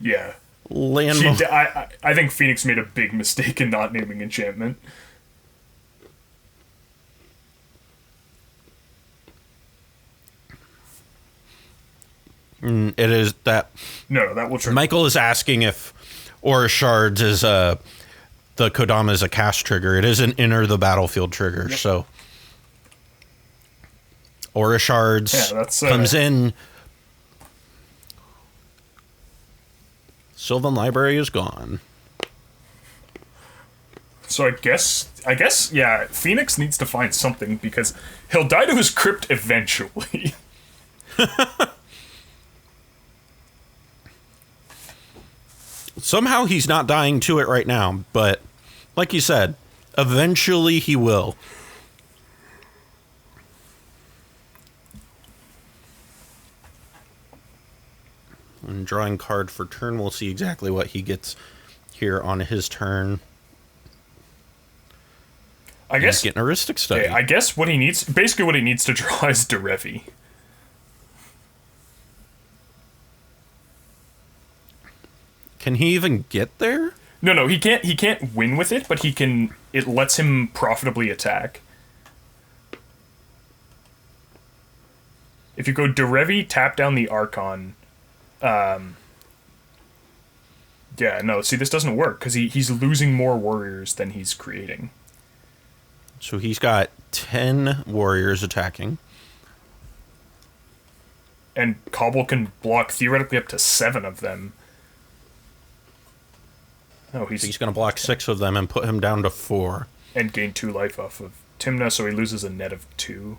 Yeah. I think Phoenix made a big mistake in not naming enchantment. It is that. No, that will trigger. Michael is asking if Aura Shards is the Kodama is a cast trigger. It is an enter the battlefield trigger. Yep. So Aura Shards comes in. Sylvan Library is gone. So I guess, yeah, Phoenix needs to find something because he'll die to his crypt eventually. Somehow he's not dying to it right now, but like you said, eventually he will. And drawing card for turn, we'll see exactly what he gets here on his turn. I guess he's getting a Rhystic Study. I guess what he needs to draw is Derevi. Can he even get there? No, he can't. He can't win with it, but he can. It lets him profitably attack. If you go Derevi, tap down the Archon. Yeah, no. See, this doesn't work because he's losing more warriors than he's creating. So he's got 10 warriors attacking. And Cobble can block theoretically up to 7 of them. No, he's going to block 6 of them and put him down to 4. And gain 2 life off of Timna, so he loses a net of 2.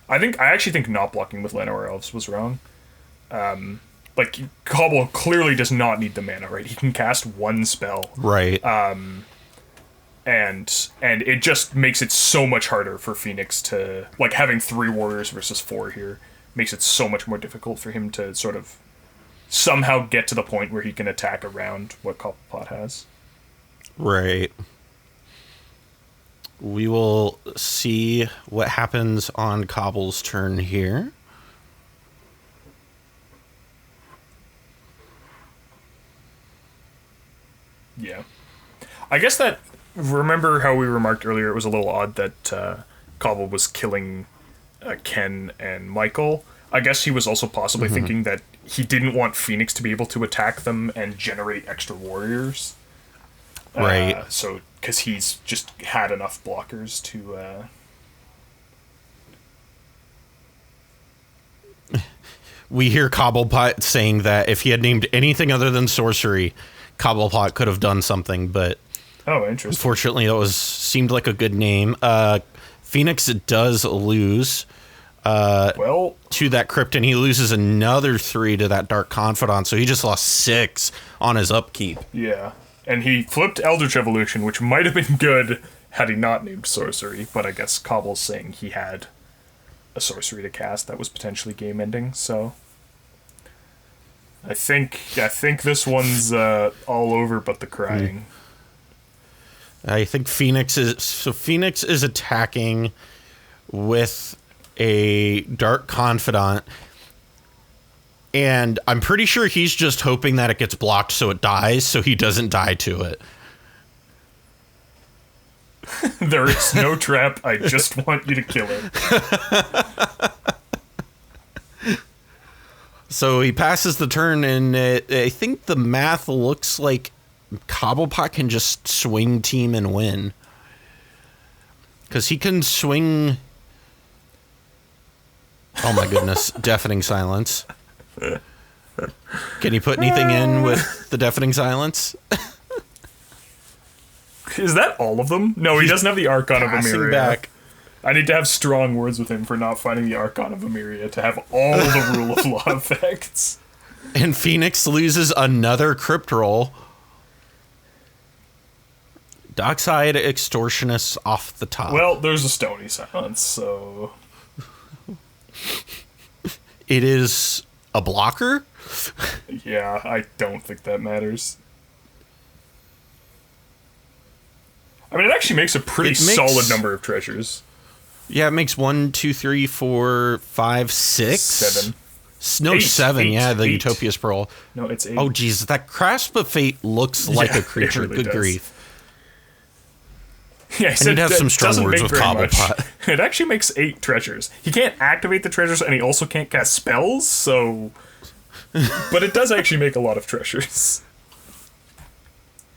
I actually think not blocking with Llanowar Elves was wrong. Like, Cobble clearly does not need the mana, right? He can cast 1 spell. Right. And it just makes it so much harder for Phoenix to... Like, having 3 warriors versus 4 here makes it so much more difficult for him to sort of somehow get to the point where he can attack around what Cobblepott has. Right. We will see what happens on Cobble's turn here. Yeah. I guess that... Remember how we remarked earlier it was a little odd that Cobble was killing Ken and Michael? I guess he was also possibly thinking that he didn't want Phoenix to be able to attack them and generate extra warriors. Right. So, because he's just had enough blockers to... We hear Cobblepott saying that if he had named anything other than sorcery, Cobblepott could have done something, but... Oh, interesting. Unfortunately, that seemed like a good name. Phoenix does lose to that crypt, and he loses another 3 to that Dark Confidant, so he just lost 6 on his upkeep. Yeah, and he flipped Eldritch Evolution, which might have been good had he not named sorcery, but I guess Cobble's saying he had a sorcery to cast that was potentially game-ending, so... I think this one's all over but the crying. I think Phoenix is attacking with a Dark Confidant, and I'm pretty sure he's just hoping that it gets blocked so it dies, so he doesn't die to it. There is no trap. I just want you to kill it. So he passes the turn, and I think the math looks like Cobblepott can just swing team and win. Because he can swing... Oh my goodness, deafening silence. Can he put anything in with the deafening silence? Is that all of them? No, he doesn't have the Archon of Emiria. Back. I need to have strong words with him for not finding the Archon of Emiria to have all the Rule of Law effects. And Fenix loses another crypt roll. Dockside Extortionist off the top. Well, there's a Stony Silence, so... It is a blocker? Yeah, I don't think that matters. I mean, it actually makes a pretty solid number of treasures. Yeah, it makes 1, 2, 3, 4, 5, 6. 7. No, 8, 7. 8, yeah, the 8. Utopia's Pearl. No, it's 8. Oh, geez, that Grasp of Fate looks like a creature. Really Good does. grief. Yeah, I need to have some strong words with Cobblepott. It actually makes 8 treasures. He can't activate the treasures, and he also can't cast spells, so... But it does actually make a lot of treasures.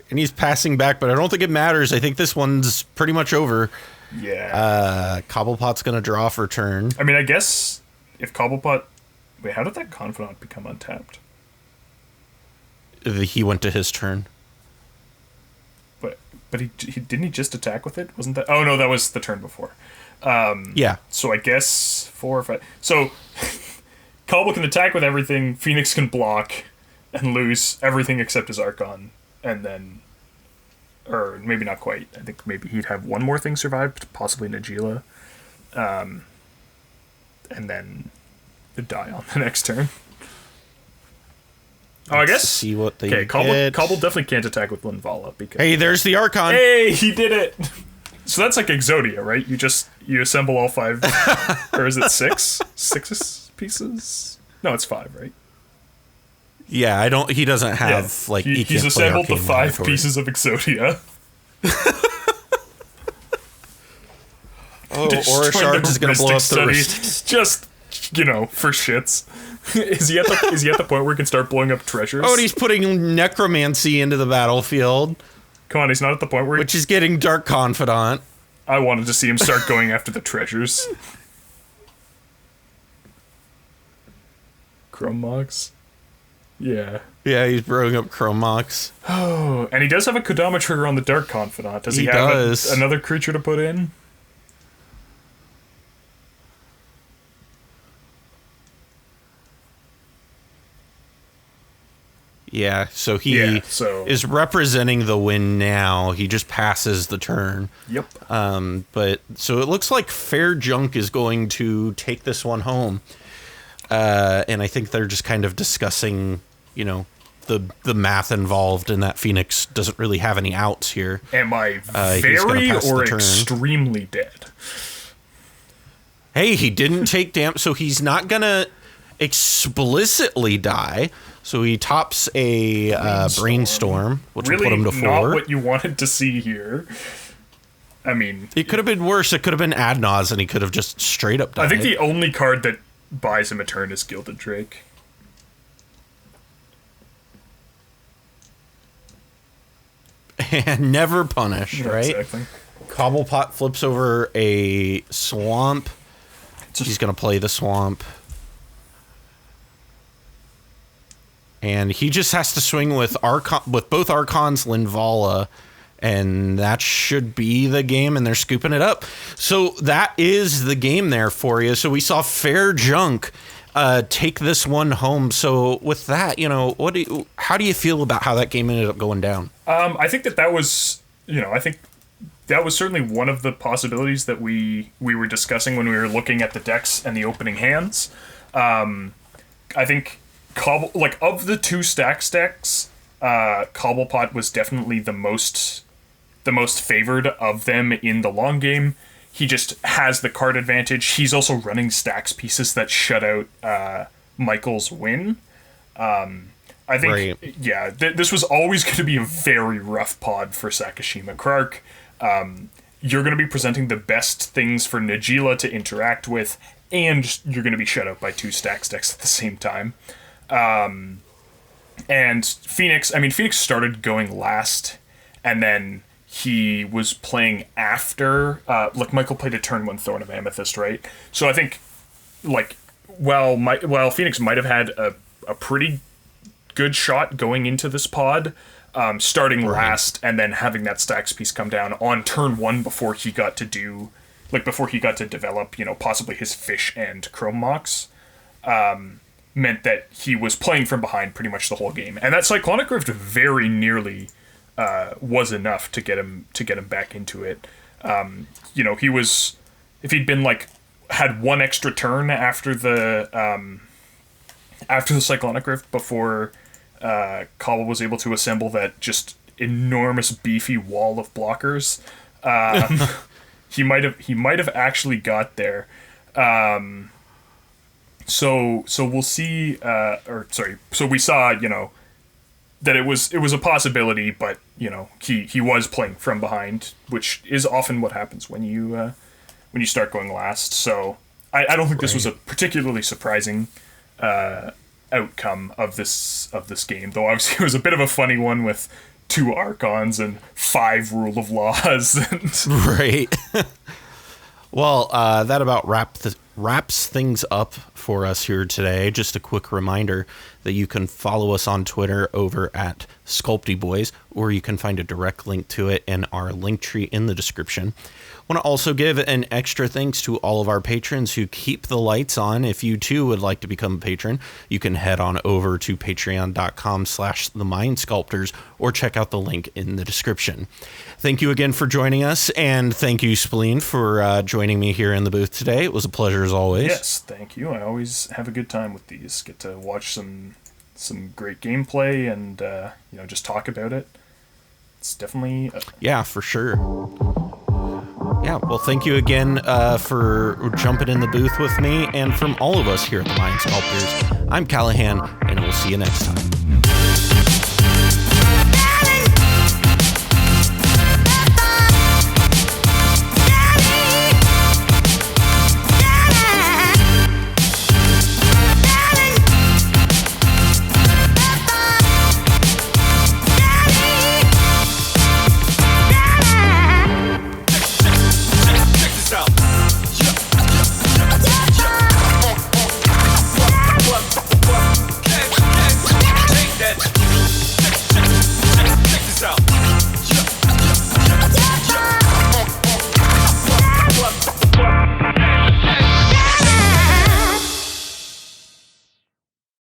And he's passing back, but I don't think it matters. I think this one's pretty much over. Yeah. Cobblepott's going to draw for turn. I mean, I guess if Cobblepott... Wait, how did that Confidant become untapped? He went to his turn. But he didn't he just attack with it? Wasn't that... Oh, no, that was the turn before. Yeah. So I guess 4 or 5... So, Cobble can attack with everything, Fenix can block, and lose everything except his Archon. And then... Or maybe not quite. I think maybe he'd have one more thing survived, possibly Najila. And then die on the next turn. Oh, I guess. See what they get. Cobble Definitely can't attack with Linvala because. Hey, there's the Archon. Hey, he did it. So that's like Exodia, right? You assemble all 5, or is it 6? 6 pieces? No, it's 5, right? Yeah, I don't. He doesn't have he's assembled the 5 pieces of Exodia. Or a shard is going to blow up the wrist. Just for shits. Is he at the point where he can start blowing up treasures? Oh, and he's putting necromancy into the battlefield. Come on, he's not at the point where... Which is getting Dark Confidant. I wanted to see him start going after the treasures. Chrome Mox? Yeah. Yeah, he's throwing up Chrome Mox. Oh, and he does have a Kodama trigger on the Dark Confidant. Does he have another creature to put in? Yeah, so he is representing the win now. He just passes the turn. Yep. But so it looks like Fair Junk is going to take this one home. And I think they're just kind of discussing, the math involved in that Fenix doesn't really have any outs here. Am I very or extremely dead? Hey, he didn't take damage, so he's not going to explicitly die. So he tops a brainstorm, which will put him to 4. Not what you wanted to see here. I mean... It could have been worse. It could have been Adnaz, and he could have just straight up died. I think the only card that buys him a turn is Gilded Drake. And never punished, right? Exactly. Cobblepott flips over a swamp. He's going to play the swamp. And he just has to swing with both Archons, Linvala, and that should be the game, and they're scooping it up. So that is the game there for you. So we saw Fair Junk take this one home. So with that, how do you feel about how that game ended up going down? I think that was, I think that was certainly one of the possibilities that we were discussing when we were looking at the decks and the opening hands. I think of the 2 stacks decks, Cobblepott was definitely the most favored of them in the long game. He just has the card advantage. He's also running stacks pieces that shut out Michael's win. I think, this was always going to be a very rough pod for Sakashima Clark. You're going to be presenting the best things for Najila to interact with, and you're going to be shut out by 2 stacks decks at the same time. And Fenix started going last, and then he was playing after, like Michael played a turn 1 Thorn of Amethyst, right? So I think, like, while Fenix might have had a pretty good shot going into this pod, starting last and then having that stacks piece come down on turn 1 before he got to develop, possibly his fish and chrome mox, meant that he was playing from behind pretty much the whole game. And that Cyclonic Rift very nearly was enough to get him back into it. He was, if he'd been had one extra turn after the Cyclonic Rift before Cobble was able to assemble that just enormous beefy wall of blockers, he might have actually got there. So we'll see. So we saw, that it was a possibility, but he was playing from behind, which is often what happens when you start going last. So I don't think this was a particularly surprising outcome of this game, though obviously it was a bit of a funny one with 2 Archons and 5 Rule of Laws. Right. Well, that about wraps things up for us here today. Just a quick reminder that you can follow us on Twitter over at SculptyBoys, or you can find a direct link to it in our link tree in the description. I want to also give an extra thanks to all of our patrons who keep the lights on. If you too would like to become a patron, you can head on over to patreon.com/themindsculptors or check out the link in the description. Thank you again for joining us, and thank you, Spleen, for joining me here in the booth today. It was a pleasure as always. Yes, thank you. I always have a good time with these. Get to watch some great gameplay and just talk about it. It's definitely yeah, for sure. Yeah, well, thank you again for jumping in the booth with me, and from all of us here at the Mind Sculptors, I'm Callahan, and we'll see you next time.